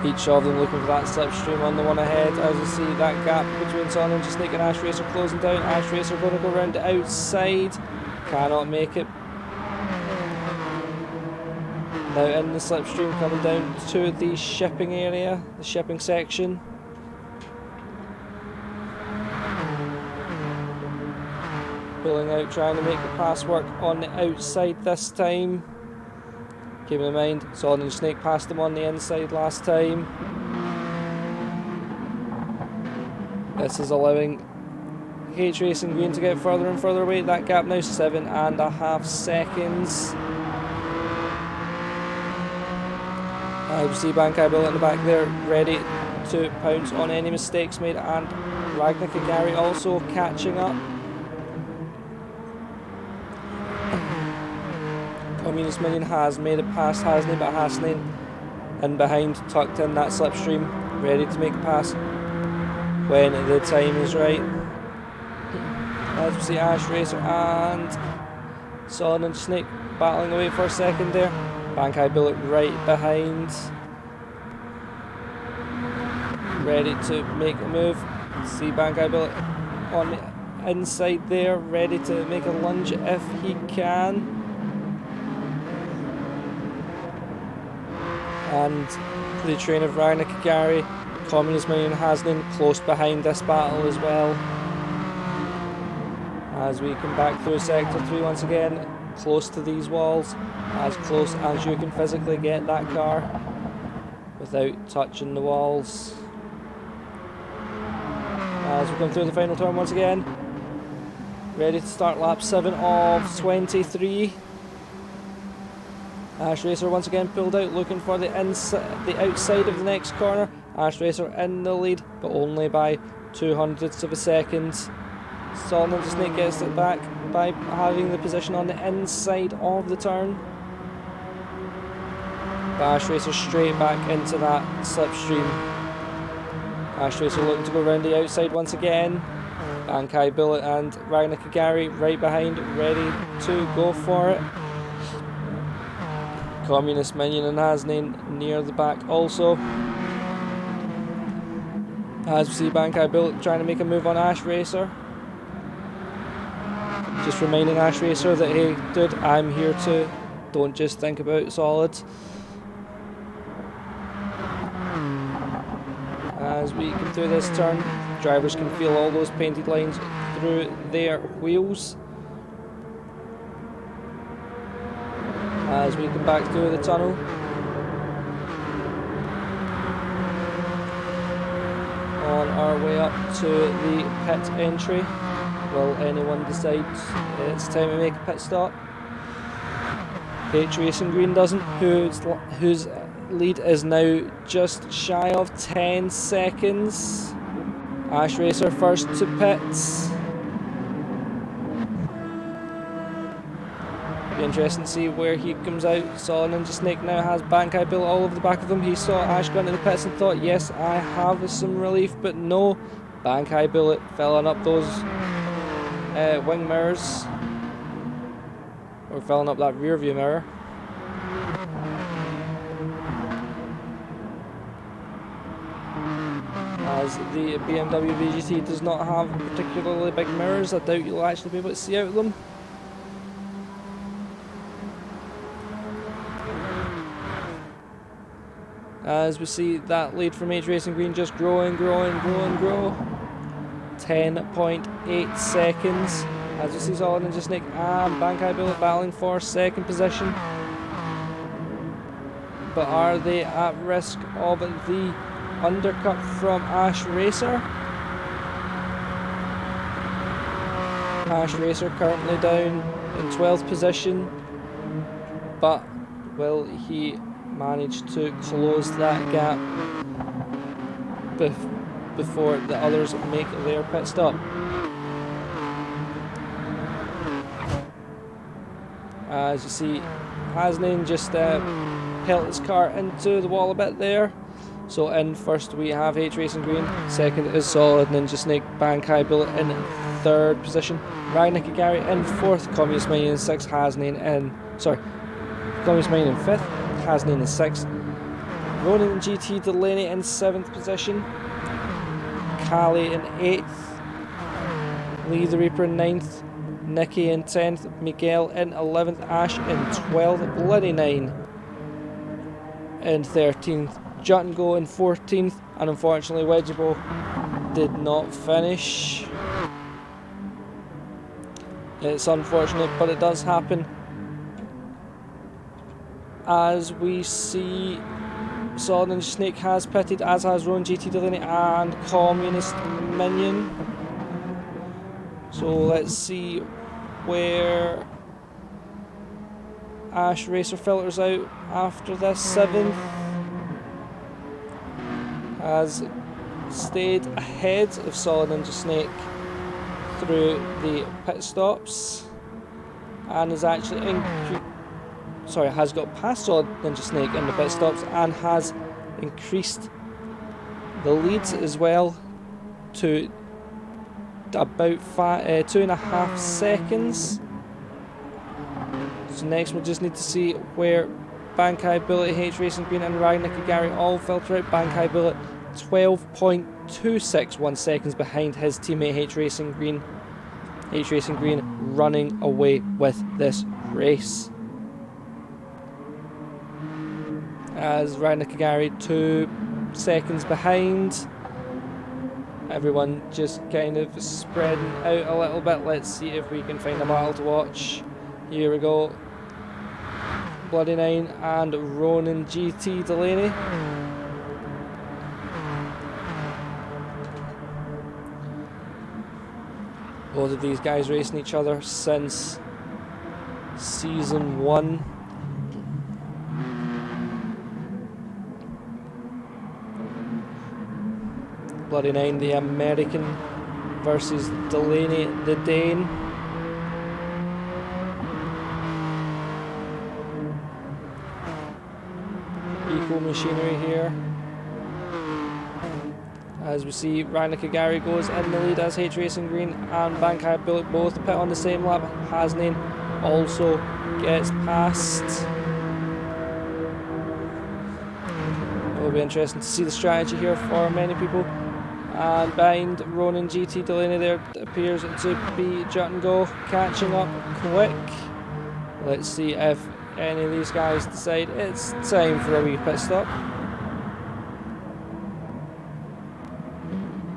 Each of them looking for that slipstream on the one ahead. As you see that gap between Solid Ninja Snake and Ash Racer closing down. Ash Racer going to go around the outside. Cannot make it. Now in the slipstream, coming down to the shipping area, the shipping section. Pulling out, trying to make the pass work on the outside this time. Keeping in mind, Solid Ninja Snake passed them on the inside last time. This is allowing H Racing Green to get further and further away. That gap now 7.5 seconds. I see Bankai Bullet in the back there, ready to pounce on any mistakes made, and Ragnar Kagari also catching up. Communist Minion has made it past Hasnane, but Hasnane in behind, tucked in that slipstream, ready to make a pass when the time is right. As we see Ash Racer and Solid Ninja Snake battling away for a second there. Bankai Bullet right behind, ready to make a move. See Bankai Bullet on the inside there, ready to make a lunge if he can. And the train of Ragnar Kagari, Communist Minion Hasnin close behind this battle as well. As we come back through Sector 3 once again, close to these walls, as close as you can physically get that car without touching the walls. As we come through the final turn once again, ready to start lap 7 of 23. Ash Racer once again pulled out, looking for the outside of the next corner. Ash Racer in the lead, but only by 200ths of a second. Solid Ninja Snake gets it back by having the position on the inside of the turn. But Ash Racer straight back into that slipstream. Ash Racer looking to go around the outside once again. Bankai Bullet and Ragnar Kagari right behind, ready to go for it. Communist Minion and Hasnain near the back also. As we see Bankai Bullet trying to make a move on Ash Racer. Just reminding Ash Racer that, hey dude, I'm here too. Don't just think about Solid. As we come through this turn, drivers can feel all those painted lines through their wheels. As we come back through the tunnel, on our way up to the pit entry. Will anyone decide it's time to make a pit stop? H Racing Green doesn't, whose lead is now just shy of 10 seconds. Ash Racer first to pits. Be interesting to see where he comes out. Solid Ninja Snake now has Bankai Bullet all over the back of him. He saw Ash go into the pits and thought, yes, I have some relief, but no. Bankai Bullet filling up those wing mirrors, or filling up that rear view mirror. As the BMW VGT does not have particularly big mirrors, I doubt you'll actually be able to see out of them. As we see that lead from H Racing Green just grow. 10.8 seconds. As we see Solid Ninja Snake and Bankai Bullet battling for second position. But are they at risk of the undercut from Ash Racer? Ash Racer currently down in 12th position, but will he manage to close that gap before the others make their pit stop? As you see, Hasnain just held his car into the wall a bit there. So in first we have H Racing Green, second is Solid Ninja Snake, Bankai Bullet in third position, Ragnar Kagari in fourth, Communist Minion in sixth, Communist Minion in fifth, Hasnain in sixth, Ronin GT Delaney in seventh position, Kali in eighth, Lee the Reaper in ninth, Nicky in 10th, Miguel in 11th, Ash in 12th, Bloody 9 in 13th, Jut and Go in 14th, and unfortunately Wedgeable did not finish. It's unfortunate, but it does happen. As we see, Solid Ninja Snake has pitted, as has Ronin GT Delaney and Communist Minion. So let's see where Ash Racer filters out after this. Seventh has stayed ahead of Solid Ninja Snake through the pit stops and is actually has got past Solid Ninja Snake in the pit stops and has increased the leads as well to about 2.5 seconds. So next we'll just need to see where Bankai Bullet, H Racing Green and Ryan Nakagari all filter out. Bankai Bullet 12.261 seconds behind his teammate H Racing Green. H Racing Green running away with this race. As Ryan Nakagari 2 seconds behind. Everyone just kind of spreading out a little bit. Let's see if we can find a battle to watch. Here we go. Bloody Nine and Ronan GT Delaney. Both of these guys racing each other since season 1. Bloody Nine, the American, versus Delaney, the Dane. Eco machinery here. As we see, Ryan Nakagari goes in the lead as H Racing Green and Bankai Bullet both pit on the same lap. Hasnain also gets past. It will be interesting to see the strategy here for many people. And behind Ronan GT Delaney there appears to be Jut and Go catching up quick. Let's see if any of these guys decide it's time for a wee pit stop.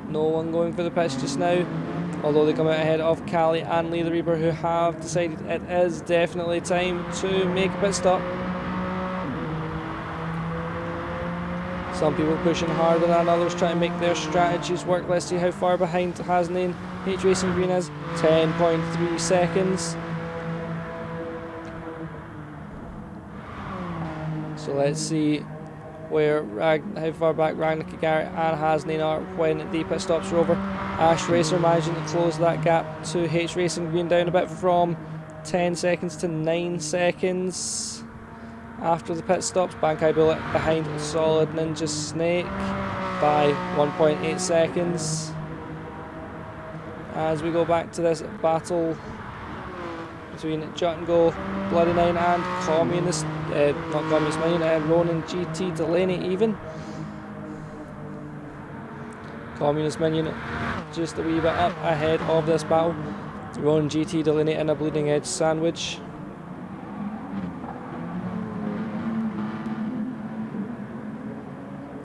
No one going for the pits just now, although they come out ahead of Callie and Lee the Reaper, who have decided it is definitely time to make a pit stop. Some people pushing harder than others, trying to make their strategies work. Let's see how far behind Hasnain H Racing Green is. 10.3 seconds. So let's see how far back Ryan Nakagari and Hasnain are when the pit stops are over. Ash Racer managing to close that gap to H Racing Green down a bit from 10 seconds to 9 seconds. After the pit stops, Bankai Bullet behind Solid Ninja Snake by 1.8 seconds. As we go back to this battle between Jut and Go, Bloody Nine and Communist, not Communist Minion, Ronan GT Delaney even. Communist Minion just a wee bit up ahead of this battle. Ronan GT Delaney in a bleeding edge sandwich.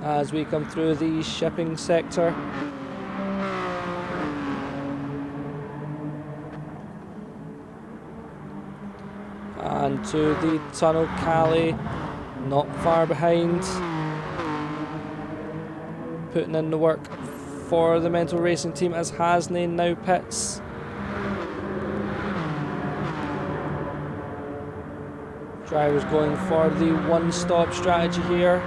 As we come through the shipping sector. And to the tunnel, Callie not far behind, putting in the work for the Mental Racing team as Hasnain now pits. Drivers going for the one-stop strategy here.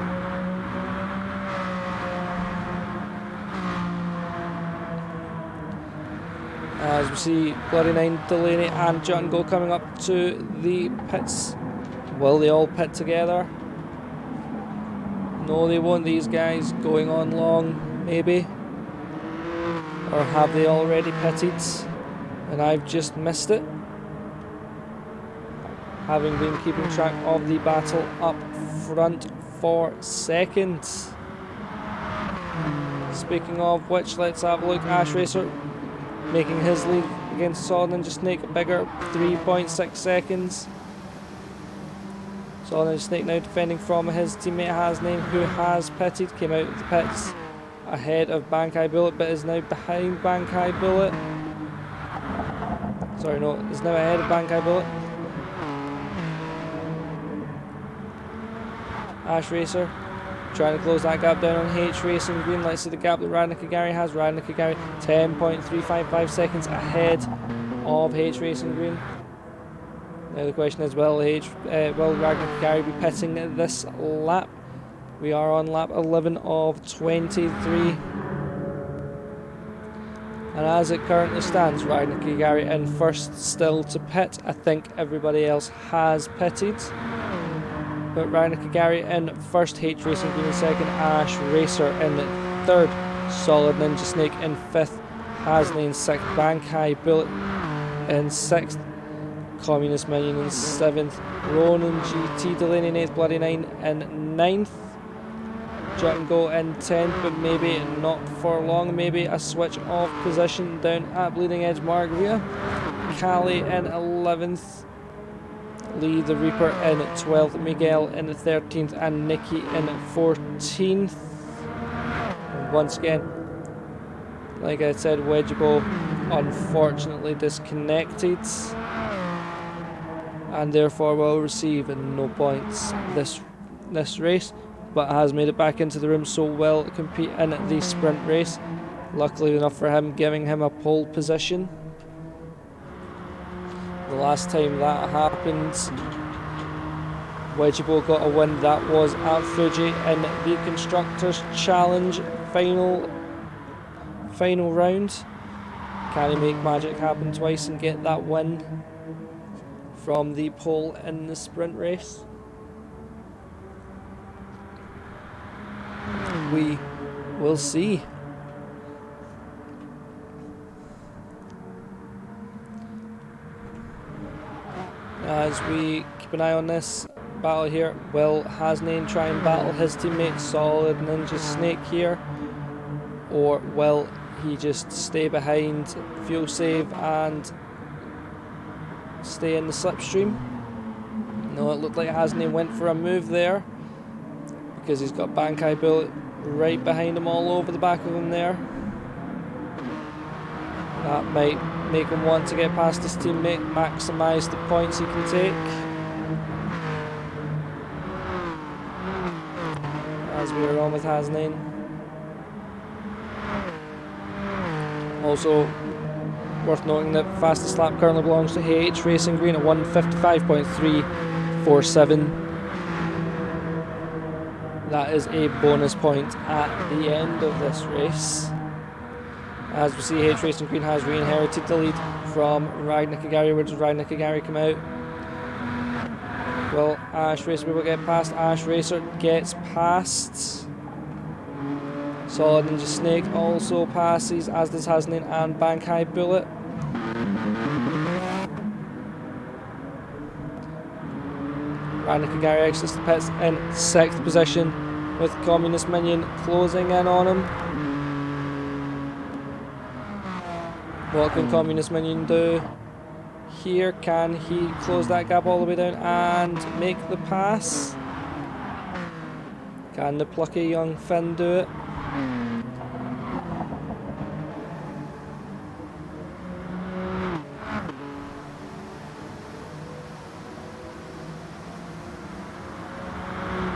As we see Bloody Nine, Delaney and Jut and Go coming up to the pits. Will they all pit together? No, they won't. These guys going on long, maybe. Or have they already pitted and I've just missed it? Having been keeping track of the battle up front for seconds. Speaking of which, let's have a look. Ash Racer making his lead against Solid Ninja Snake bigger, 3.6 seconds. Solid Ninja Snake now defending from his teammate Hasnain, who has pitted, came out of the pits ahead of Bankai Bullet, but is now behind Bankai Bullet. Sorry, no, is now ahead of Bankai Bullet. Ash Racer trying to close that gap down on H Racing Green. Let's see the gap that Ryan Nakagari has. Ryan Nakagari 10.355 seconds ahead of H Racing Green. Now the question is, will Ryan Nakagari be pitting this lap? We are on lap 11 of 23. And as it currently stands, Ryan Nakagari in first still to pit. I think everybody else has pitted. But Ryan Nakagari in first, H Racing Green in second, Ash Racer in third, Solid Ninja Snake in fifth, Hasney in 6th, Bankai Bullet in 6th, Communist Minion in 7th, Ronan GT Delaney in 8th, Bloody 9 in 9th, Jungle in 10th, but maybe not for long, maybe a switch of position down at Bleeding Edge Margarita, Callie in 11th, Lee the Reaper in 12th, Miguel in 13th, and Nikki in 14th. And once again, like I said, Wedgeable unfortunately disconnected and therefore will receive no points this race, but has made it back into the room, so will compete in the sprint race. Luckily enough for him, giving him a pole position. The last time that happened, Wedgeable got a win. That was at Fuji in the Constructors Challenge final round. Can he make magic happen twice and get that win from the pole in the sprint race? We will see. As we keep an eye on this battle here, will Hasnain try and battle his teammate Solid Ninja Snake here, or will he just stay behind, fuel save and stay in the slipstream? No, it looked like Hasnain went for a move there because he's got Bankai Bullet right behind him, all over the back of him there. That might make him want to get past his teammate, maximise the points he can take. As we are on with Hasnain. Also worth noting that fastest lap currently belongs to H Racing Green at 1:55.347. That is a bonus point at the end of this race. As we see, H Racing Green has re-inherited the lead from Ragnar Kagari. Where does Ragnar Kagari come out? Will Ash Racer be able to get past? Ash Racer gets past. Solid Ninja Snake also passes, as does Hasnain and Bankai Bullet. Ragnar Kagari exits the pits in 6th position, with Communist Minion closing in on him. What can Communist Minion do here? Can he close that gap all the way down and make the pass? Can the plucky young Finn do it?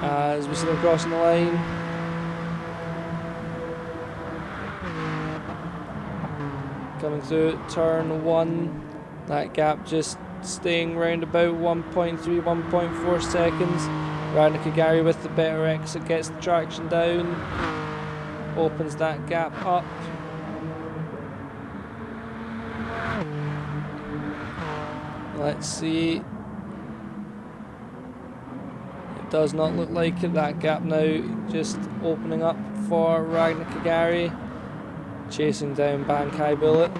As we see them crossing the line. Coming through turn 1, that gap just staying round about 1.3, 1.4 seconds. Ragnar Kagari with the better exit gets the traction down, opens that gap up. Let's see. It does not look like it. That gap now just opening up for Ragnar Kagari. Chasing down Bankai Bullet.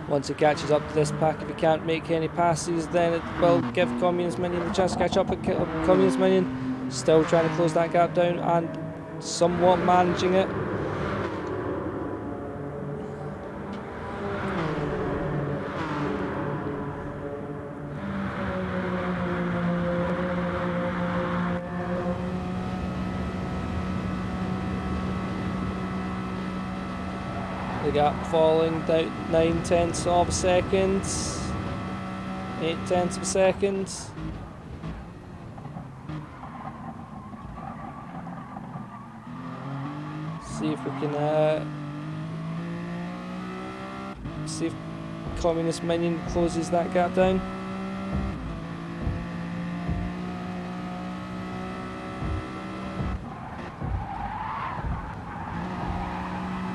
Once he catches up to this pack, if he can't make any passes, then it will give Communist Minion the chance to catch up. But Communist Minion still trying to close that gap down and somewhat managing it. The gap falling down 9/10 of a second, 8/10 of a second. See if we can see if Communist Minion closes that gap down.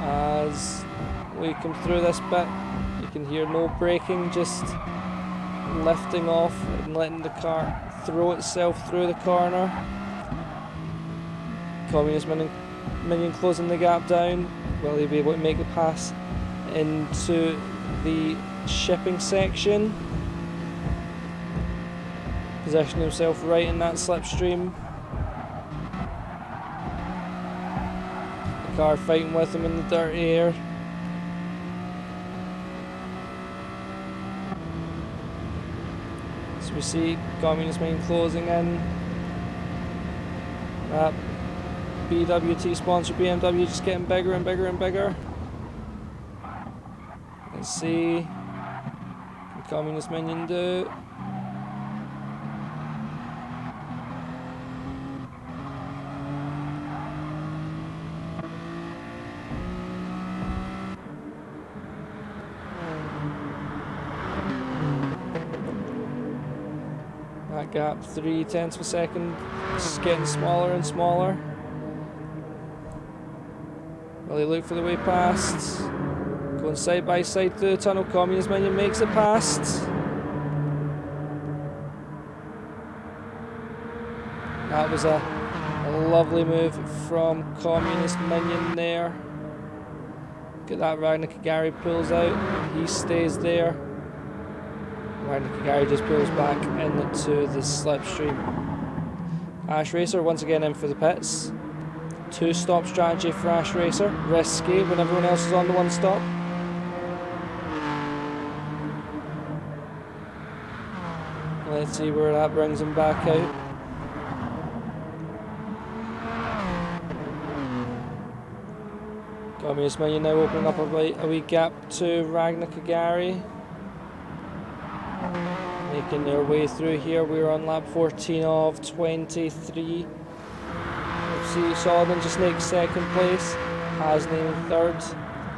As we come through this bit, you can hear no braking, just lifting off and letting the car throw itself through the corner. Communist Minion Minion closing the gap down. Will he be able to make the pass into the shipping section? Positioning himself right in that slipstream. The car fighting with him in the dirty air. So we see Communist Minion closing in. That BWT sponsor BMW just getting bigger and bigger and bigger. Let's see what Communist Minion do. That gap 0.3 of a second, just getting smaller and smaller. Will he look for the way past? Going side by side through the tunnel. Communist Minion makes it past. That was a lovely move from Communist Minion there. Get that, Ragnar Kagari pulls out. He stays there. Ragnar Kagari just pulls back into the slipstream. Ash Racer once again in for the pits. Two-stop strategy for Ash Racer. Risky when everyone else is on the one stop. Let's see where that brings him back out. Communist Minion now opening up a wee gap to Ragnar Kagari. Making their way through here. We're on lap 14 of 23. See Solomon just takes second place. Hasney in third.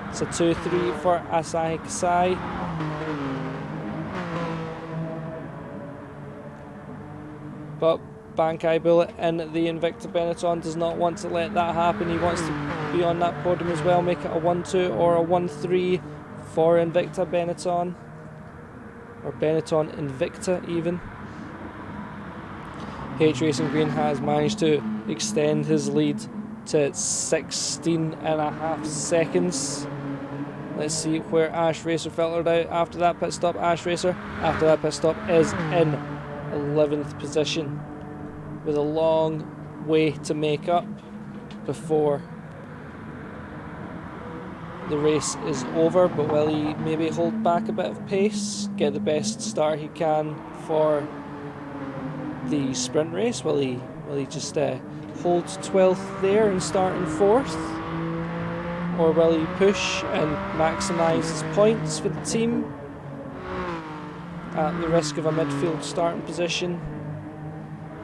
It's a 2-3 for Asahi Kasai. But Bankai Bullet in the Invicta Benetton does not want to let that happen. He wants to be on that podium as well, make it a 1-2 or a 1-3 for Invicta Benetton. Or Benetton Invicta even. H Racing Green has managed to extend his lead to 16.5 seconds. Let's see where Ash Racer filtered out after that pit stop. Ash Racer, after that pit stop, is in 11th position with a long way to make up before the race is over. But will he maybe hold back a bit of pace, get the best start he can for the sprint race? Will he just hold 12th there and start in 4th? Or will he push and maximise his points for the team at the risk of a midfield starting position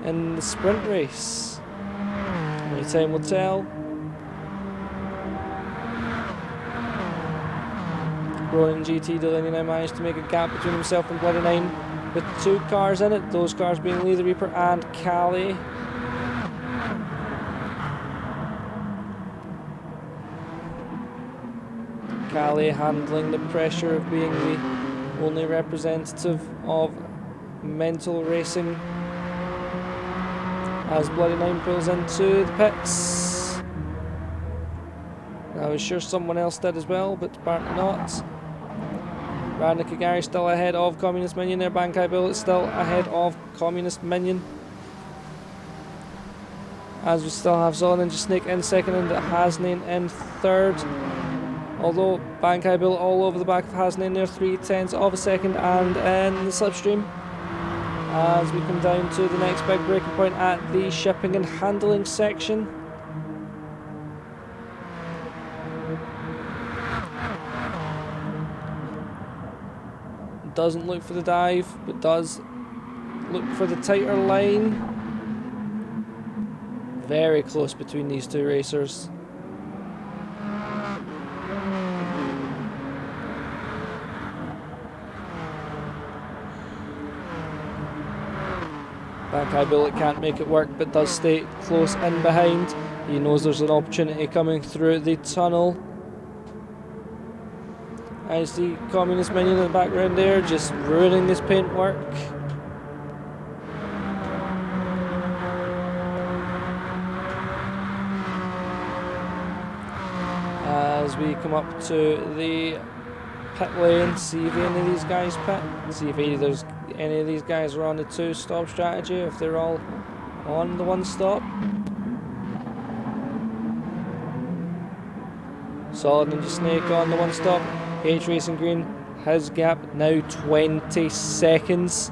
in the sprint race? Only time will tell. Ronin GT Delaney now managed to make a gap between himself and Bloody Nine with two cars in it, those cars being Lee the Reaper and Callie. Callie handling the pressure of being the only representative of mental racing as Bloody Nine pulls into the pits. I was sure someone else did as well, but apparently not. Ragnar Kagari still ahead of Communist Minion there. Bankai Bullet still ahead of Communist Minion. As we still have Zolan just sneak in second and Hasnain in third. Although Bankai Bullet all over the back of Hasnain there, 0.3 of a second and in the slipstream. As we come down to the next big breaking point at the shipping and handling section. Doesn't look for the dive, but does look for the tighter line. Very close between these two racers. Bankai Bullet can't make it work, but does stay close in behind. He knows there's an opportunity coming through the tunnel. I see Communist Minion in the background there, just ruining this paintwork. we come up to the pit lane, see if any of these guys pit, see if any of these guys are on the 2-stop strategy, if they're all on the 1-stop. Solid Ninja Snake on the 1-stop. H Racing Green, his gap now 20 seconds.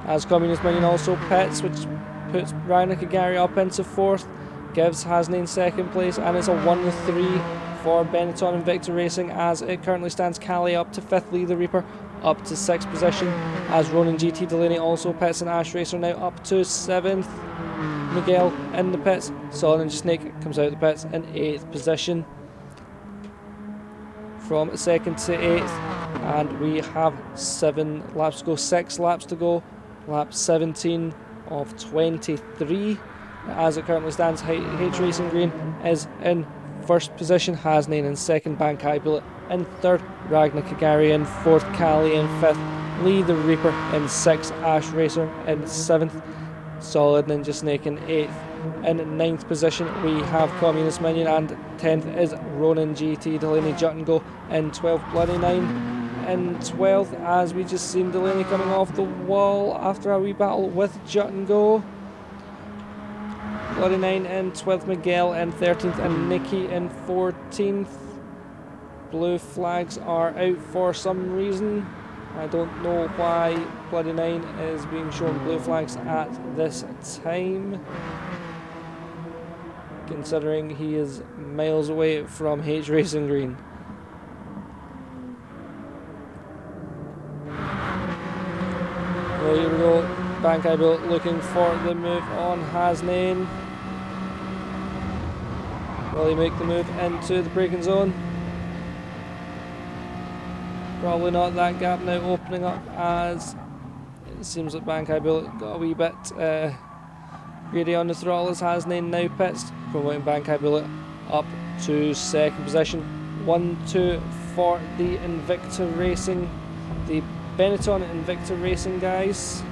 As Communist Minion also pits, which puts Ryan Nakagari up into 4th, gives Hasnain 2nd place, and it's a 1-3 for Benetton Invicta Racing as it currently stands. Callie up to 5th, Lee the Reaper up to 6th position, as Ronan GT Delaney also pits, and Ash Racer now up to 7th. Miguel in the pits. Solid Ninja Snake comes out of the pits in 8th position. From 2nd to 8th, and we have 7 laps to go, 6 laps to go. Lap 17 of 23. As it currently stands, H Racing Green is in 1st position, Hasnain in 2nd, Bankai Bullet in 3rd, Ragnar Kagari in 4th, Callie in 5th, Lee the Reaper in 6th, Ash Racer in 7th, Solid Ninja Snake in 8th. In 9th position we have Communist Minion, and 10th is Ronan GT Delaney Juttengo in 12th, Bloody 9 in 12th, as we just seen Delaney coming off the wall after a wee battle with Juttengo. Bloody 9 in 12th, Miguel in 13th, and Nikki in 14th. Blue flags are out for some reason. I don't know why Bloody 9 is being shown blue flags at this time, considering he is miles away from H Racing Green. Well, here we go. Bankai Bullet looking for the move on Hasnain. Will he make the move into the braking zone? Probably not. That gap now opening up, as it seems like Bankai Bullet got a wee bit greedy on the throttle as Hasnain now pits, promoting Bankai Bullet up to 2nd position. 1-2 for the Invicta Racing, the Benetton Invicta Racing guys.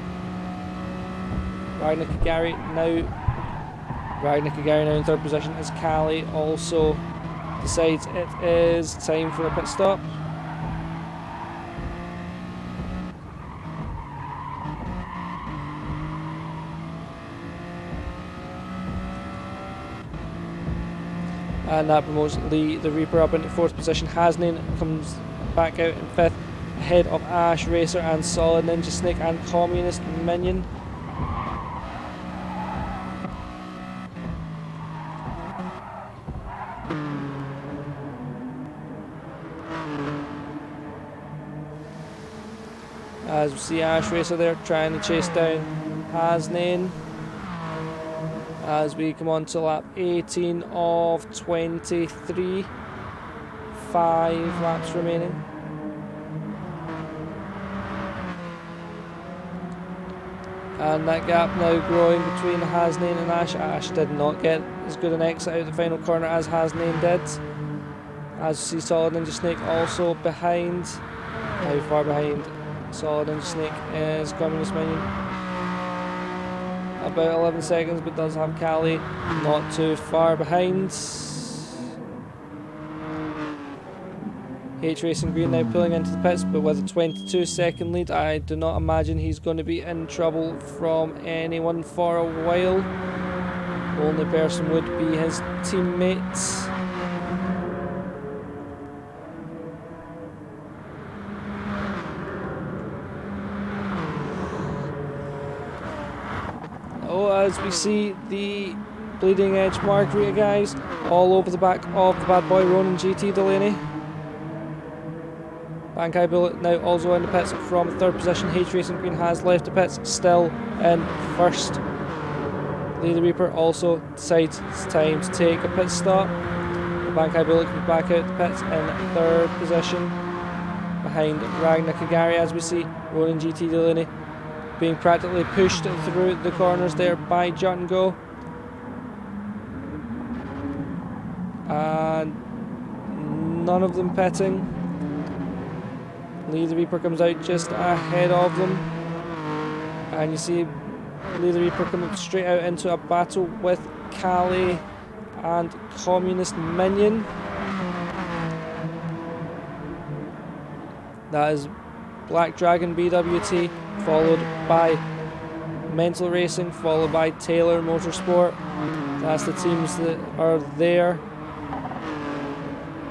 Ragnar Kagari now in 3rd position as Callie also decides it is time for a pit stop. And that promotes Lee the Reaper up into 4th position. Hasnain comes back out in 5th, ahead of Ash Racer and Solid Ninja Snake and Communist Minion. As we see Ash Racer there trying to chase down Hasnain. As we come on to lap 18 of 23, 5 laps remaining. And that gap now growing between Hasnain and Ash. Ash did not get as good an exit out of the final corner as Hasnain did. As you see Solid Ninja Snake also behind. How far behind Solid Ninja Snake is Communist Minion? About 11 seconds, but does have Callie not too far behind. H Racing Green now pulling into the pits, but with a 22-second lead. I do not imagine he's going to be in trouble from anyone for a while. The only person would be his teammates. As we see the Bleeding Edge Margarita guys all over the back of the bad boy Ronan GT Delaney. Bankai Bullet now also in the pits from 3rd position. H Racing Green has left the pits, still in 1st. Lee the Reaper also decides it's time to take a pit stop. Bankai Bullet comes back out the pits in 3rd position, behind Ragnar Kagari, as we see Ronan GT Delaney being practically pushed through the corners there by Juttengo. And none of them pitting. Lee the Reaper comes out just ahead of them. And you see Lee the Reaper coming straight out into a battle with Callie and Communist Minion. That is Black Dragon BWT, followed by Mental Racing, followed by Taylor Motorsport. That's the teams that are there.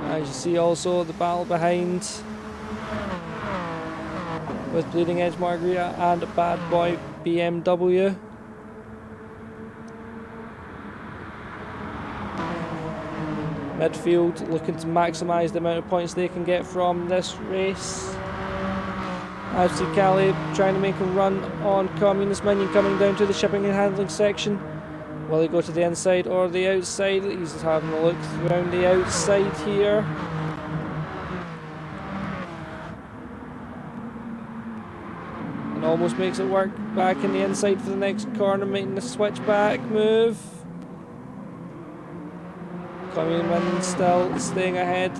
As you see also the battle behind with Bleeding Edge Margarita and Bad Boy BMW. Midfield looking to maximise the amount of points they can get from this race. As you see Cali trying to make a run on Communist Minion coming down to the shipping and handling section. Will he go to the inside or the outside? He's just having a look around the outside here. And almost makes it work back in the inside for the next corner, making the switchback move. Communist Minion still staying ahead.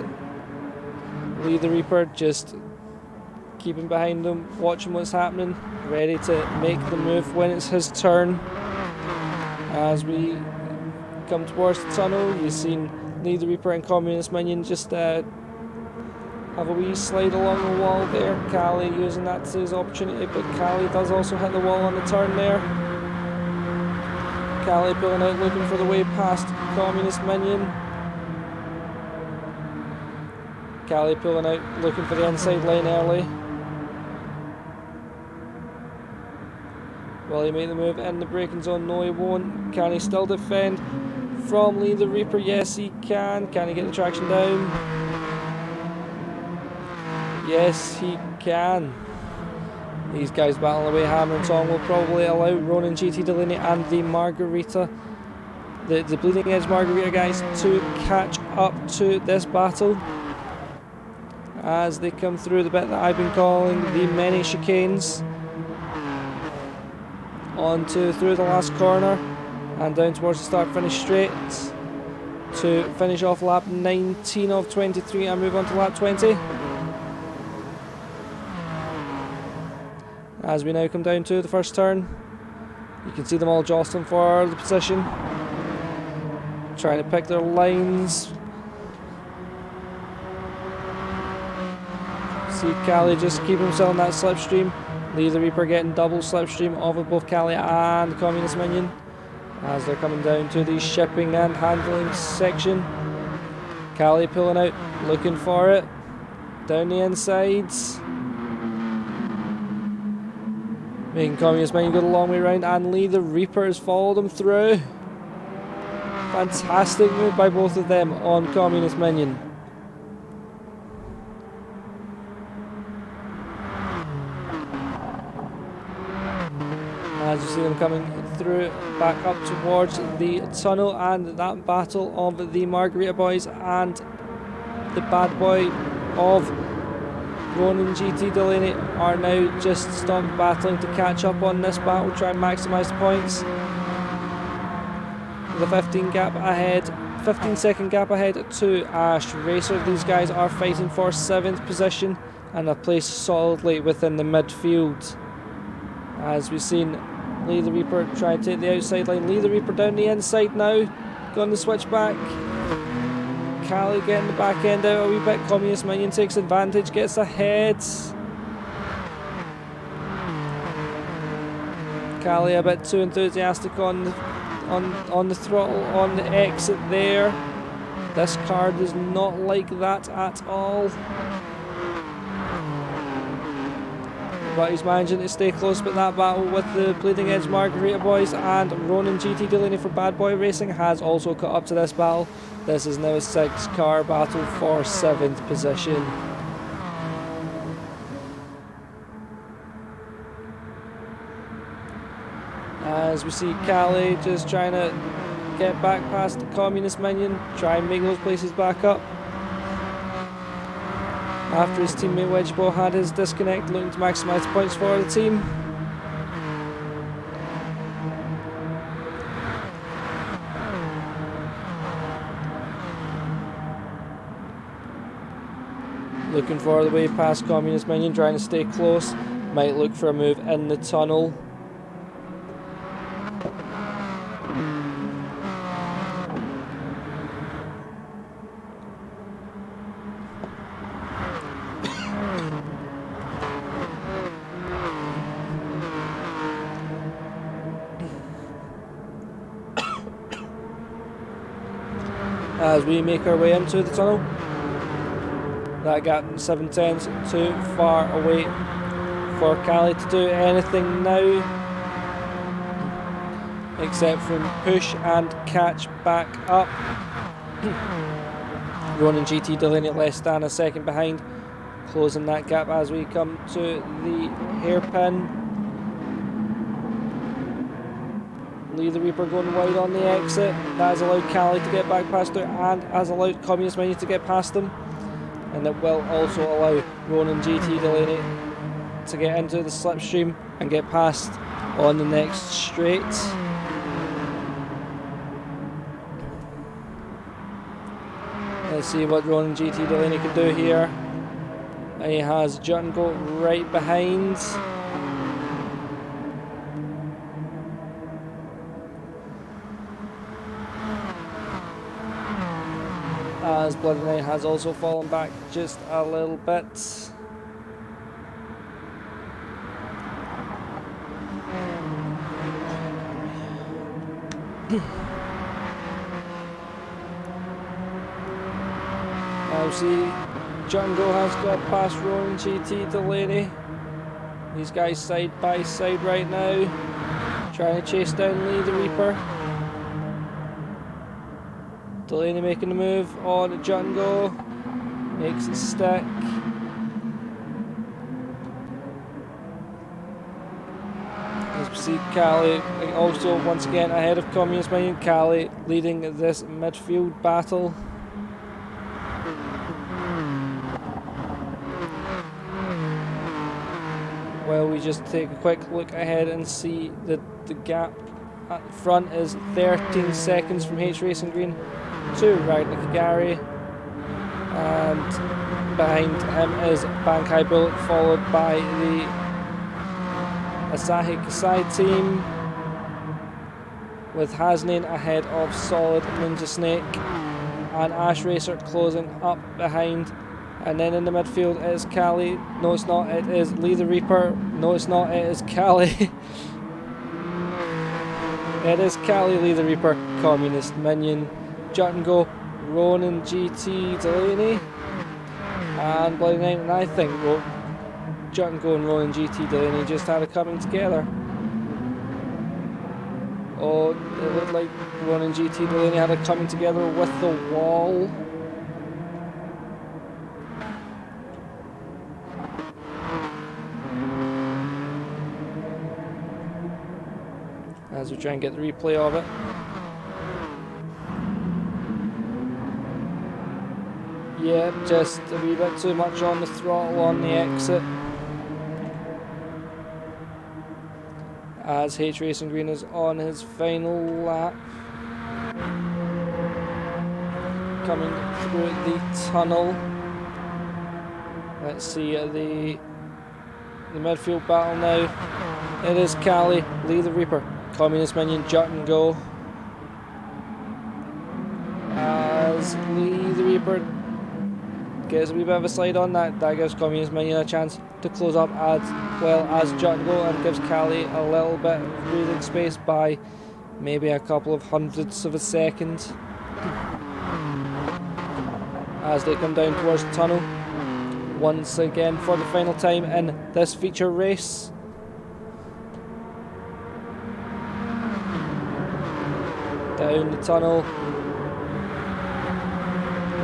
Lee the Reaper just keeping behind him, watching what's happening, ready to make the move when it's his turn. As we come towards the tunnel, you've seen Lee the Reaper and Communist Minion just have a wee slide along the wall there. Cali using that to his opportunity, but Cali does also hit the wall on the turn there. Cali pulling out, looking for the way past Communist Minion. Cali pulling out, looking for the inside lane early. Will he make the move in the braking zone? No, he won't. Can he still defend from Lee the Reaper? Yes, he can. Can he get the traction down? Yes, he can. These guys battling away hammer and tong will probably allow Ronin GT Delaney and the Margarita, the Bleeding Edge Margarita guys, to catch up to this battle as they come through the bit that I've been calling the many chicanes. Through the last corner and down towards the start finish straight to finish off lap 19 of 23 and move on to lap 20. As we now come down to the first turn, you can see them all jostling for the position, trying to pick their lines. See Cali just keep himself in that slipstream. Lee the Reaper getting double slipstream of both Cali and the Communist Minion as they're coming down to the shipping and handling section. Cali pulling out, looking for it down the insides, making Communist Minion go the long way round, and Lee the Reaper has followed him through. Fantastic move by both of them on Communist Minion. As you see them coming through, back up towards the tunnel, and that battle of the Margarita boys and the Bad Boy of Ronin GT Delaney are now just battling to catch up on this battle, try and maximise the points. The 15-second gap ahead to Ash Racer. These guys are fighting for 7th position and are placed solidly within the midfield. As we've seen Lee the Reaper try to take the outside line. Lee the Reaper down the inside now, going to switch back. Cali getting the back end out a wee bit. Communist Minion takes advantage, gets ahead. Cali a bit too enthusiastic on the throttle, on the exit there. This car does not like that at all. But he's managing to stay close, but that battle with the Bleeding Edge Margarita boys and Ronin GT Delaney for Bad Boy Racing has also caught up to this battle. This is now a 6-car battle for 7th position. As we see Cali just trying to get back past the Communist Minion, try and make those places back up. After his teammate Wedgebo had his disconnect, looking to maximise the points for the team. Looking for the way past Communist Minion, trying to stay close. Might look for a move in the tunnel. as we make our way into the tunnel. That gap 7/10 too far away for Cali to do anything now, except from push and catch back up. Ronan GT Delaney less than a second behind, closing that gap as we come to the hairpin. Lee the Reaper going wide on the exit. That has allowed Cali to get back past her and has allowed Communist Menu to get past them. And it will also allow Ronan GT Delaney to get into the slipstream and get past on the next straight. Let's see what Ronan GT Delaney can do here. He has Jungo right behind. As Bloody Knight has also fallen back just a little bit. Now see, Jungo has got past Ronan GT Delaney. These guys side by side right now, trying to chase down Lee the Reaper. Delaney making the move on Jungo, makes it stick. As we see Cali also once again ahead of Communist Minion. Cali leading this midfield battle. Well, we just take a quick look ahead and see that the gap at the front is 13 seconds from H Racing Green to Ragnar Kagari, and behind him is Bankai Bullet, followed by the Asahi Kasai team, with Hasnain ahead of Solid Ninja Snake, and Ash Racer closing up behind. And then in the midfield it is Cali. No, it's not. It is Lee the Reaper. No, it's not. It is Cali. It is Cali, Lee the Reaper, Communist Minion, Jungo, Ronan GT Delaney, and Bloody Knight. And I think Jungo and Ronan GT Delaney just had a coming together. Oh, it looked like Ronan GT Delaney had a coming together with the wall. As we try and get the replay of it. Yep, just a wee bit too much on the throttle on the exit. As H Racing Green is on his final lap. Coming through the tunnel. Let's see the midfield battle now. It is Cali, Lee the Reaper, Communist Minion, Jungo. As Lee the Reaper gets a wee bit of a slide on that gives Communist Minion a chance to close up as well as Jungo, and gives Cali a little bit of breathing space by maybe a couple of hundredths of a second. As they come down towards the tunnel once again for the final time in this feature race. Down the tunnel.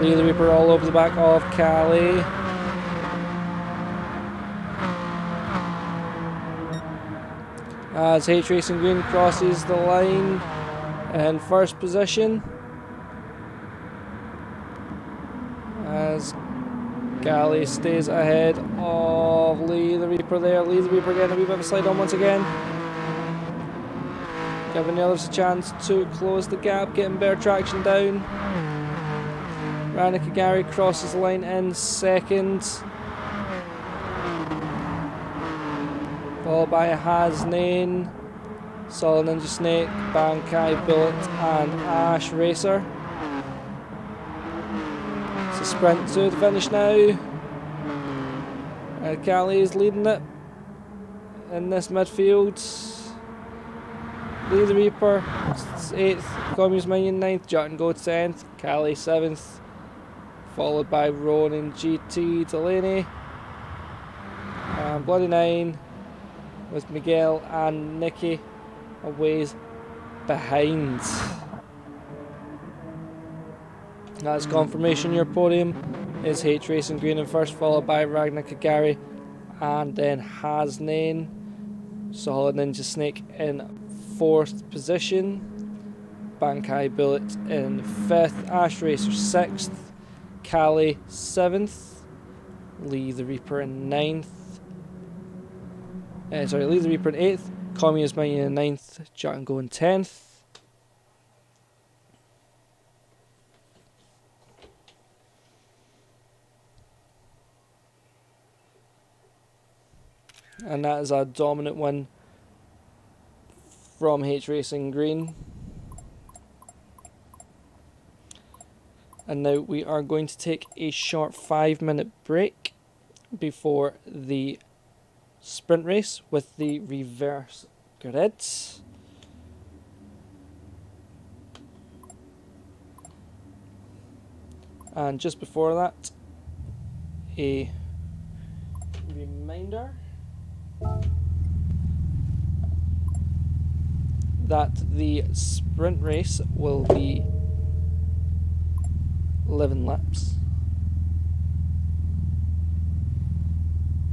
Lee the Reaper all over the back of Cali. As H Racing Green crosses the line in first position. As Cali stays ahead of Lee the Reaper there. Lee the Reaper getting a wee bit of a slide on once again. Giving the others a chance to close the gap, getting better traction down. Rana Kagari crosses the line in second. Followed by Hasnain, Solid Ninja Snake, Bankai Bullet and Ash Racer. It's a sprint to the finish now. Cali is leading it in this midfield. Lee the Reaper 8th, Communist Minion 9th, Jut and Go 10th, Cali 7th, followed by Ronin GT Delaney, and Bloody 9 with Miguel and Nicky a ways behind. That's confirmation. Your podium is H Racing Green in first, followed by Ragnar Kagari, and then Hasnain. Solid Ninja Snake in 4th position, Bankai Bullet in 5th, Ash Racer 6th, Cali 7th, Lee the Reaper in 9th, Lee the Reaper in 8th, Communist Minion in 9th, Jut and Go in 10th. And that is a dominant win from H Racing Green. And now we are going to take a short 5-minute break before the sprint race with the reverse grids. And just before that, a reminder that the sprint race will be 11 laps,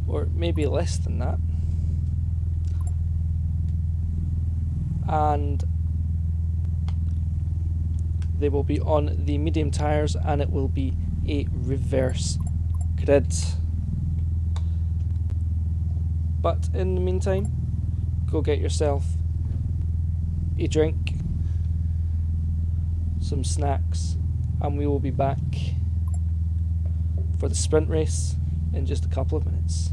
or maybe less than that, and they will be on the medium tyres, and it will be a reverse grid. But in the meantime, go get yourself a drink, some snacks, and we will be back for the sprint race in just a couple of minutes.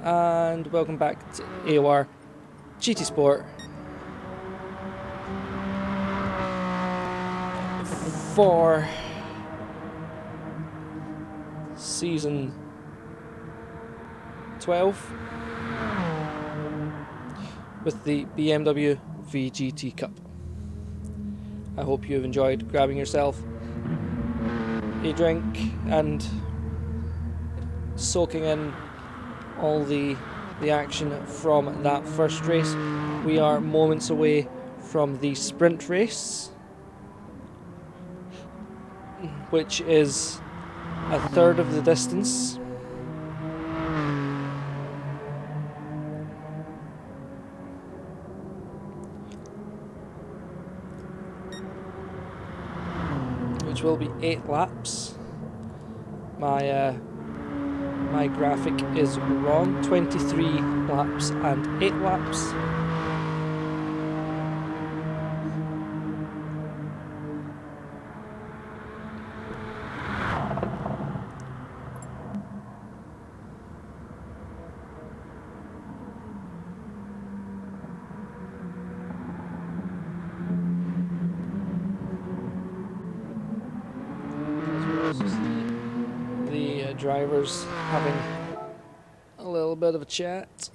and welcome back to AOR GT Sport for season 12 with the BMW VGT Cup. I hope you've enjoyed grabbing yourself a drink and soaking in all the action from that first race. We are moments away from the sprint race, which is a third of the distance. Which will be 8 laps. My graphic is wrong. 23 laps and 8 laps. The drivers having a little bit of a chat.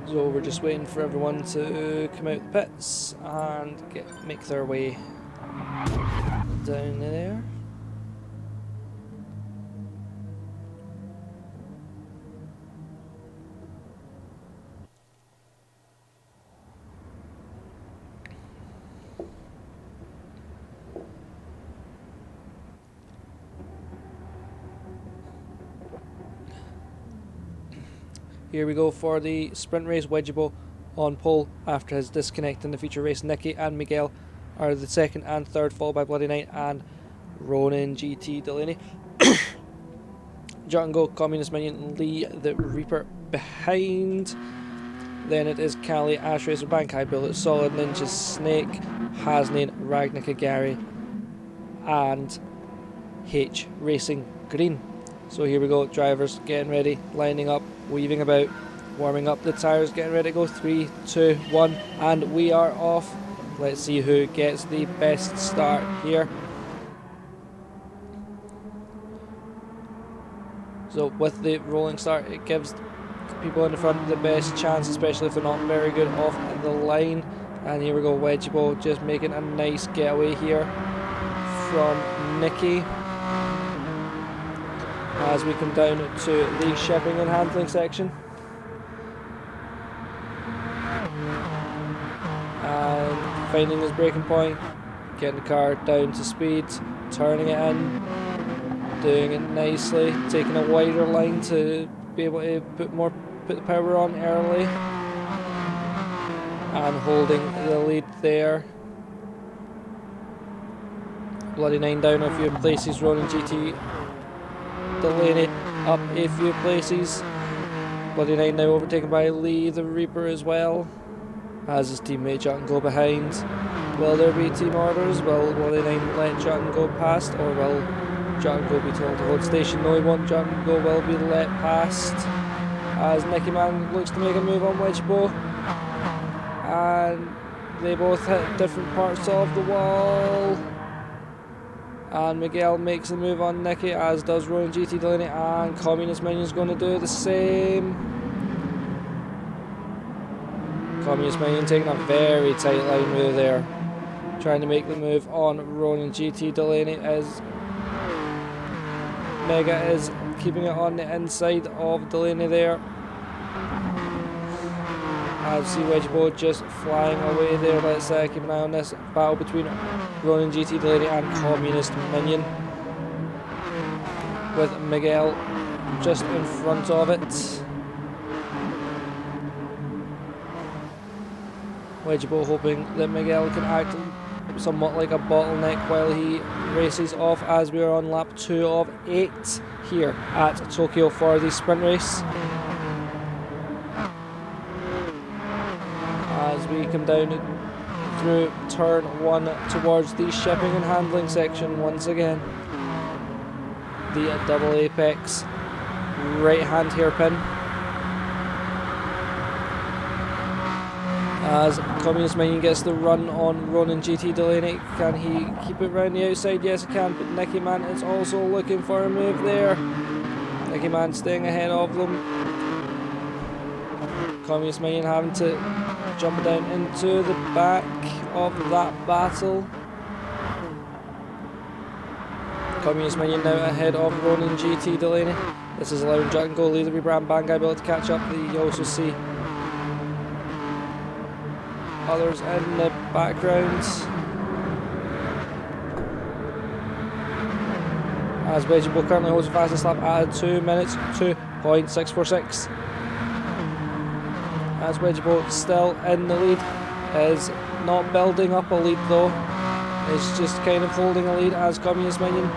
So we're just waiting for everyone to come out the pits and make their way down there. Here we go for the sprint race. Wedgiebo on pole after his disconnect in the feature race. Nicky and Miguel are the second and third, followed by Bloody Knight and Ronin GT Delaney. Jot and Go, Communist Minion, Lee the Reaper behind. Then it is Cali, Ash Racer, Bank High Bullet, Solid Ninja, Snake, Hasnain, Ragnica Gary, and H Racing Green. So here we go, drivers getting ready, lining up, weaving about, warming up the tyres, getting ready to go. 3, 2, 1, and we are off. Let's see who gets the best start here. So with the rolling start, it gives people in the front the best chance, especially if they're not very good off the line. And here we go, Wedgiebo just making a nice getaway here from Nicky. As we come down to the shipping and handling section. And finding his braking point, getting the car down to speed, turning it in, doing it nicely, taking a wider line to be able to put the power on early, and holding the lead there. Bloody Nine down a few places, Ronin GT Delaney up a few places. Bloody Nine now overtaken by Lee the Reaper as well. as his teammate Jutton go behind. Will there be team orders? Will they let Jutton go past, or will Jutton go be told to hold station? No, he won't. Jutton go will be let past as Nicky Man looks to make a move on Wedgebo, and they both hit different parts of the wall. And Miguel makes a move on Nicky, as does Ronan GT Delaney, and Communist Minion's going to do the same. Communist Minion taking a very tight line move there, trying to make the move on Ronan GT Delaney, as Mega is keeping it on the inside of Delaney there. As see Wedgebo just flying away there. Let's keep an eye on this battle between Ronan GT Delaney and Communist Minion, with Miguel just in front of it. Wedgebo hoping that Miguel can act somewhat like a bottleneck while he races off, as we are on lap 2 of 8 here at Tokyo for the sprint race. As we come down through turn 1 towards the shipping and handling section once again. The double apex right hand hairpin. As Communist Minion gets the run on Ronan GT Delaney. Can he keep it round the outside? Yes, he can, but Nicky Man is also looking for a move there. Nicky Man staying ahead of them. Communist Minion having to jump down into the back of that battle. Communist Minion now ahead of Ronan GT Delaney. This is allowing Jutton Go leader Brand Bangai able to catch up. You also see others in the background, as Wedgebo currently holds the fastest lap at 2 minutes 2.646. As Wedgebo still in the lead, is not building up a lead though, is just kind of holding a lead as Communist Minion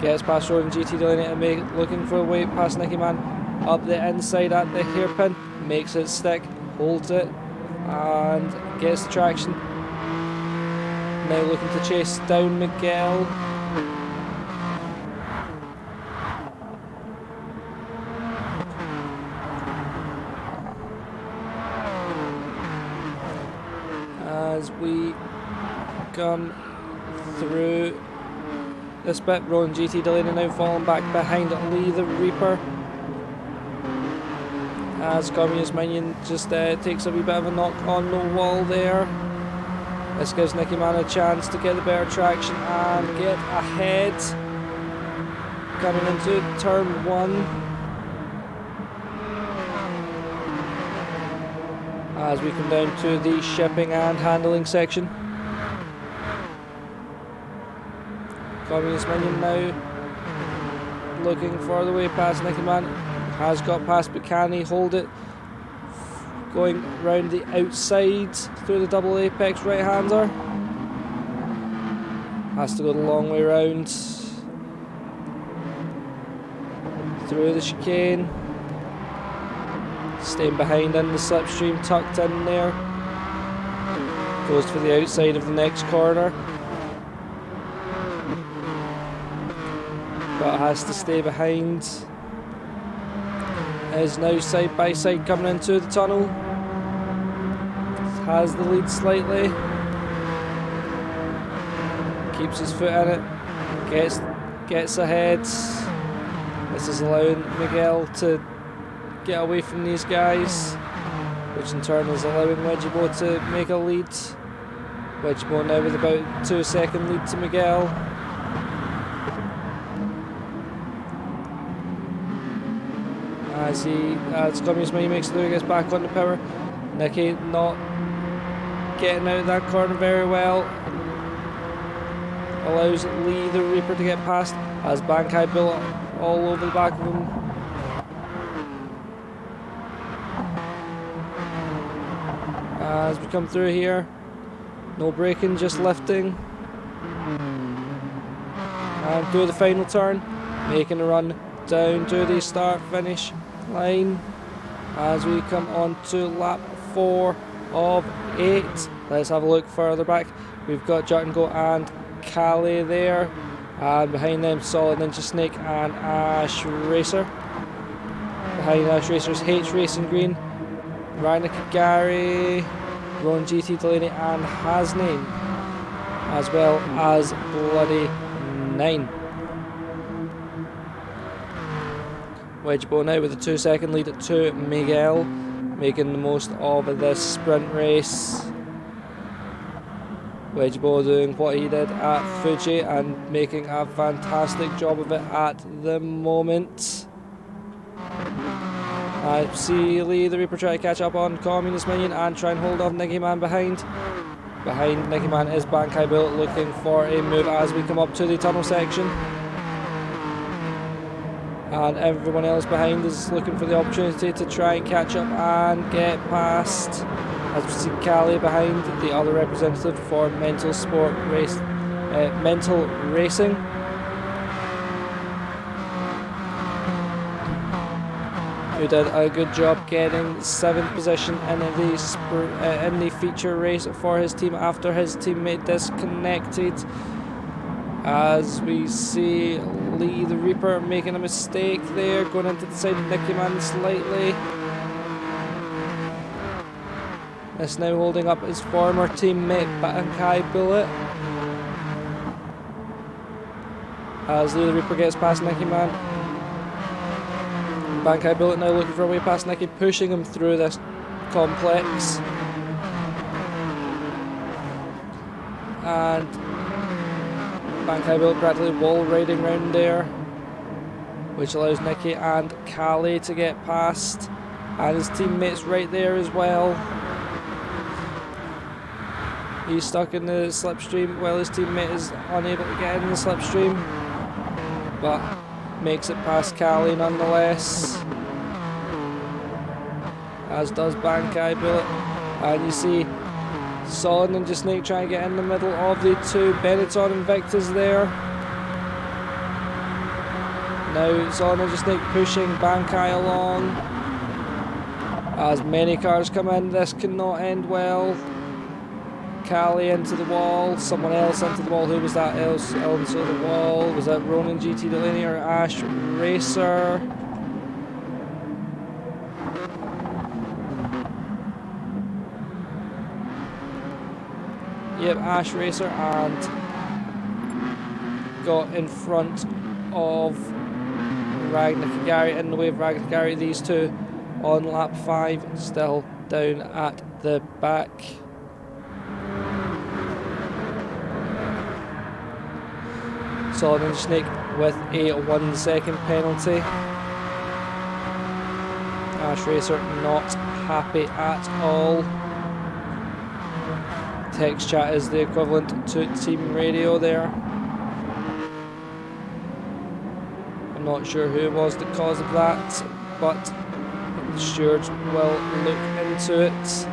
gets past Ronan GT Delaney and looking for a way past Nicky Man up the inside at the hairpin, makes it stick, holds it, and gets the traction. Now looking to chase down Miguel. As we come through this bit, Ronan GT Delaney now falling back behind Lee the Reaper, as Communist Minion just takes a wee bit of a knock on the wall there. This gives Nicky Man a chance to get the better traction and get ahead. Coming into turn 1. As we come down to the shipping and handling section. Communist Minion now looking for the way past Nicky Man. Has got past, but can he hold it? Going round the outside through the double apex right hander. Has to go the long way round. Through the chicane. Staying behind in the slipstream, tucked in there. Goes for the outside of the next corner, but has to stay behind. Is now side by side coming into the tunnel. Has the lead slightly. Keeps his foot in it. Gets ahead. This is allowing Miguel to get away from these guys, which in turn is allowing Wedgebo to make a lead. Wedgebo now with about 2-second lead to Miguel. As Communist Minion makes it, gets back on the power. Nicky not getting out of that corner very well. Allows Lee the Reaper to get past, as Bankai built all over the back of him. As we come through here, no braking, just lifting. And through the final turn, making a run down to the start finish line as we come on to lap 4 of 8. Let's have a look further back. We've got Jut and Go and Cali there, and behind them Solid Ninja Snake and Ash Racer. Behind Ash Racer's H Racing Green, Ryan Gary, Ron GT Delaney and Hasnane, as well as Bloody 9. Wedgebo now with a 2-second lead to Miguel, making the most of this sprint race. Wedgebo doing what he did at Fuji and making a fantastic job of it at the moment. I see Lee the Reaper try to catch up on Communist Minion and try and hold off Nicky Man behind. Behind Nicky Man is Bankai Bullet looking for a move as we come up to the tunnel section. And everyone else behind is looking for the opportunity to try and catch up and get past. As we see Cali behind, the other representative for Mental Racing. Who did a good job getting 7th position in the feature race for his team after his teammate disconnected. As we see Lee the Reaper making a mistake there, going into the side of Nicky Man slightly. It's now holding up his former teammate Bankai Bullet. As Lee the Reaper gets past Nicky Man. Bankai Bullet now looking for a way past Nicky, pushing him through this complex. And Bankai Bullet practically wall riding round there, which allows Nicky and Cali to get past, and his teammate's right there as well. He's stuck in the slipstream while his teammate is unable to get in the slipstream, but makes it past Cali nonetheless, as does Bankai Bullet. And you see Solid Ninja Snake trying to get in the middle of the two Benetton Invictus there. Now Solid Ninja Snake pushing Bankai along. As many cars come in, this cannot end well. Cali into the wall, someone else into the wall. Who was that else into the wall? Was that Ronan GT Delaney or Ash Racer? Yep, Ash Racer, and got in front of Ragnar Gary, in the way of Ragnar Gary. These two on lap 5, still down at the back. Solid Ninja Snake with a 1-second penalty. Ash Racer not happy at all. Text chat is the equivalent to team radio there. I'm not sure who was the cause of that, but the stewards will look into it.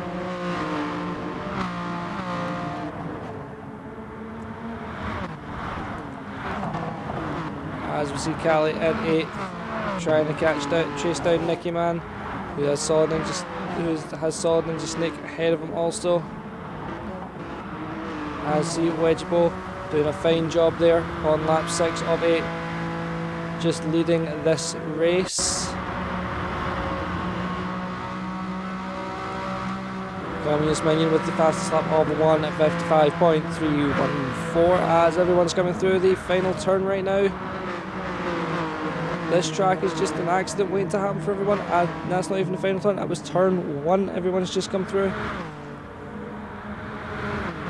As we see Cali in 8th, trying to chase down Nicky Man, who has Solid Ninja Snake ahead of him also. I see Wedgebo doing a fine job there on lap 6 of 8, just leading this race. Communist Minion with the fastest lap of 1:55.314 as everyone's coming through the final turn right now. This track is just an accident waiting to happen for everyone, and that's not even the final turn, that was turn 1 everyone's just come through.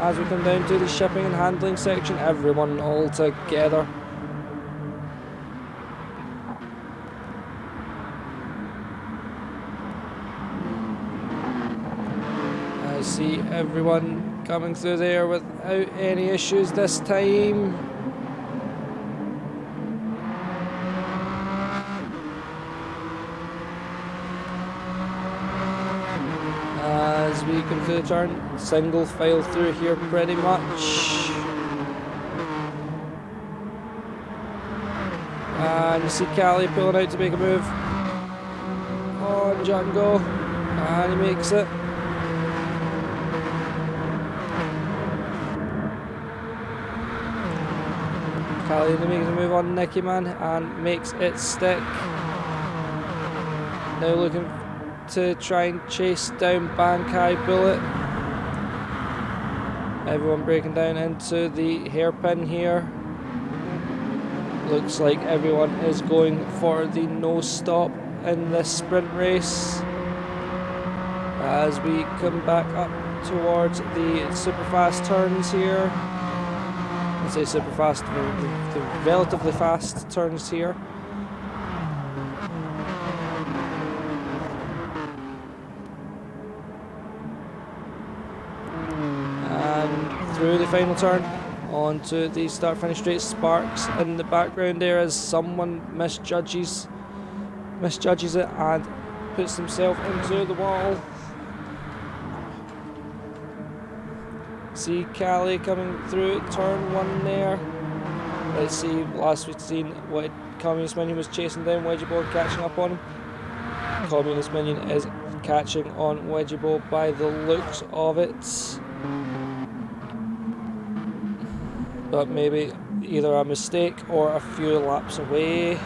As we come down to the shipping and handling section, everyone all together. I see everyone coming through there without any issues this time. As we come through the turn, single file through here pretty much. And you see Cali pulling out to make a move on Django, and he makes it. Callie makes a move on Nicky Man and makes it stick. Now looking to try and chase down Bankai Bullet. Everyone breaking down into the hairpin here. Looks like everyone is going for the no stop in this sprint race. As we come back up towards the super fast turns here. I say super fast, the relatively fast turns here. And through the final turn onto the start finish straight. Sparks in the background there as someone misjudges it and puts himself into the wall. See Callie coming through turn 1 there. Let's see, last we've seen what Communist Minion was chasing down Wedgiebo and catching up on him. Communist Minion is catching on Wedgiebo by the looks of it. But maybe either a mistake or a few laps away.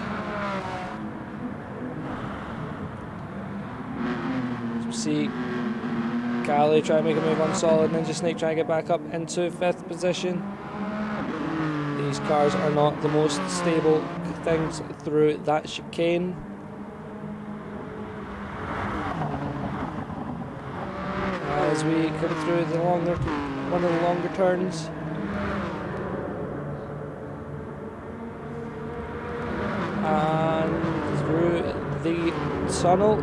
See Callie try to make a move on Solid, Ninja Snake trying to get back up into 5th position. These cars are not the most stable things through that chicane. As we come through one of the longer turns. And through the tunnel.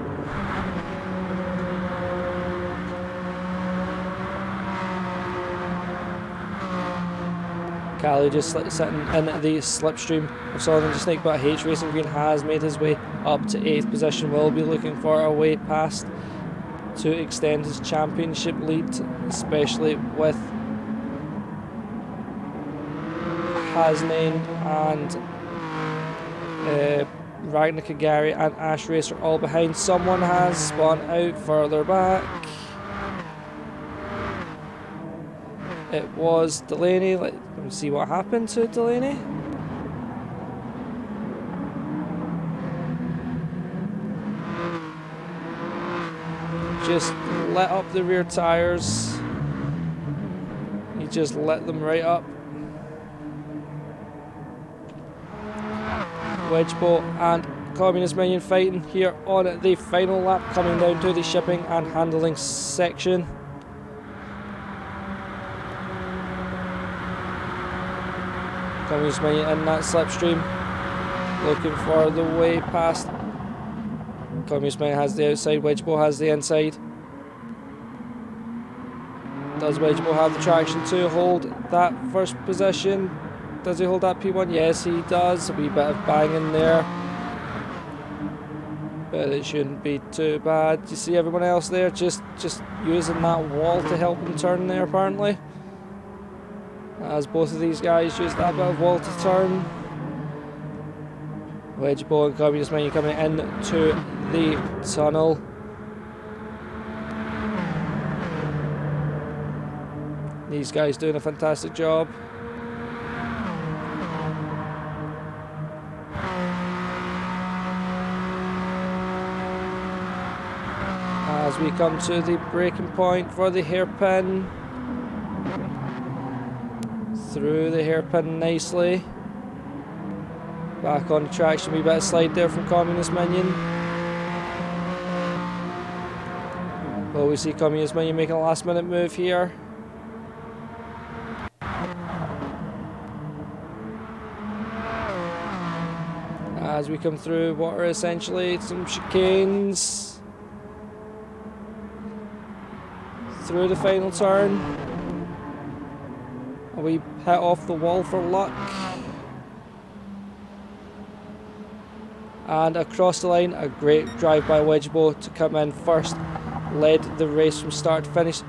Callie just sitting in the slipstream of Solid Ninja Snake, but H Racing Green has made his way up to 8th position. Will be looking for a way past to extend his championship lead, especially with Hasnain and Ragnar Kagari and Ash Racer all behind. Someone has spun out further back. It was Delaney. Let me see what happened to Delaney. Just let up the rear tyres. He just let them right up. Wedgiebo and Communist Minion fighting here on the final lap, coming down to the shipping and handling section. Communist Minion in that slipstream, looking for the way past. Communist Minion has the outside, Wedgiebo has the inside. Does Wedgiebo have the traction to hold that first position? Does he hold that P1? Yes, he does. A wee bit of banging there, but it shouldn't be too bad. You see everyone else there just using that wall to help him turn there, apparently. As both of these guys use that bit of wall to turn. Wedgiebo and Communist Minion coming into the tunnel. These guys doing a fantastic job. As we come to the braking point for the hairpin. Through the hairpin nicely. Back on traction, wee bit of slide there from Communist Minion. Well, we see Communist Minion making a last minute move here. As we come through what are essentially some chicanes. Through the final turn. We hit off the wall for luck. And across the line, a great drive by Wedgiebo to come in first. Led the race from start to finish.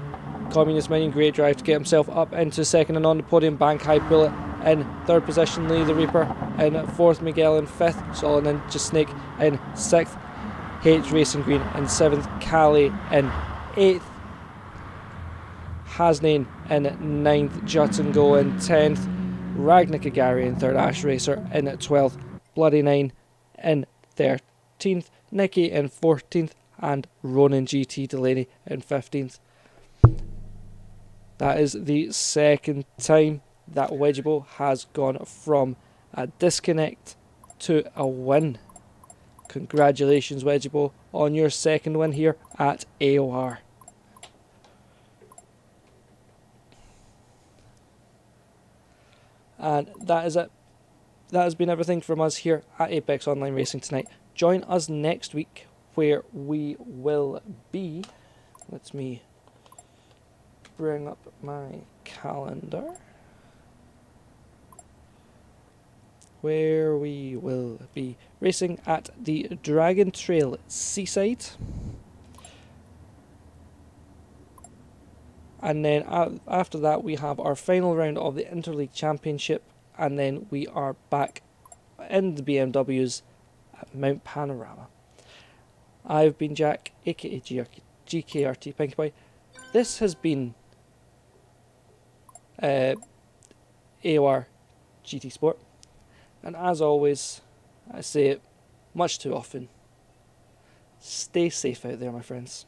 Communist Minion, great drive to get himself up into second and on the podium. Bankai Bullet in 3rd position. Lee the Reaper in 4th. Miguel in 5th. Solid Ninja Snake in 6th. H Racing Green in 7th. Callie in 8th. Hasnain in 9th, Jut and Go in 10th, Ragnar Kagari in 3rd, Ash Racer in 12th, Bloody 9 in 13th, Nicky in 14th, and Ronan GT Delaney in 15th. That is the second time that Wedgiebo has gone from a disconnect to a win. Congratulations, Wedgiebo, on your second win here at AOR. And that is it. That has been everything from us here at Apex Online Racing tonight. Join us next week where we will be... Let me bring up my calendar. Where we will be racing at the Dragon Trail Seaside. And then after that we have our final round of the Interleague Championship, and then we are back in the BMWs at Mount Panorama. I've been Jack, aka GKRT Pinkie Boy. This has been AOR GT Sport, and as always, I say it much too often, stay safe out there, my friends.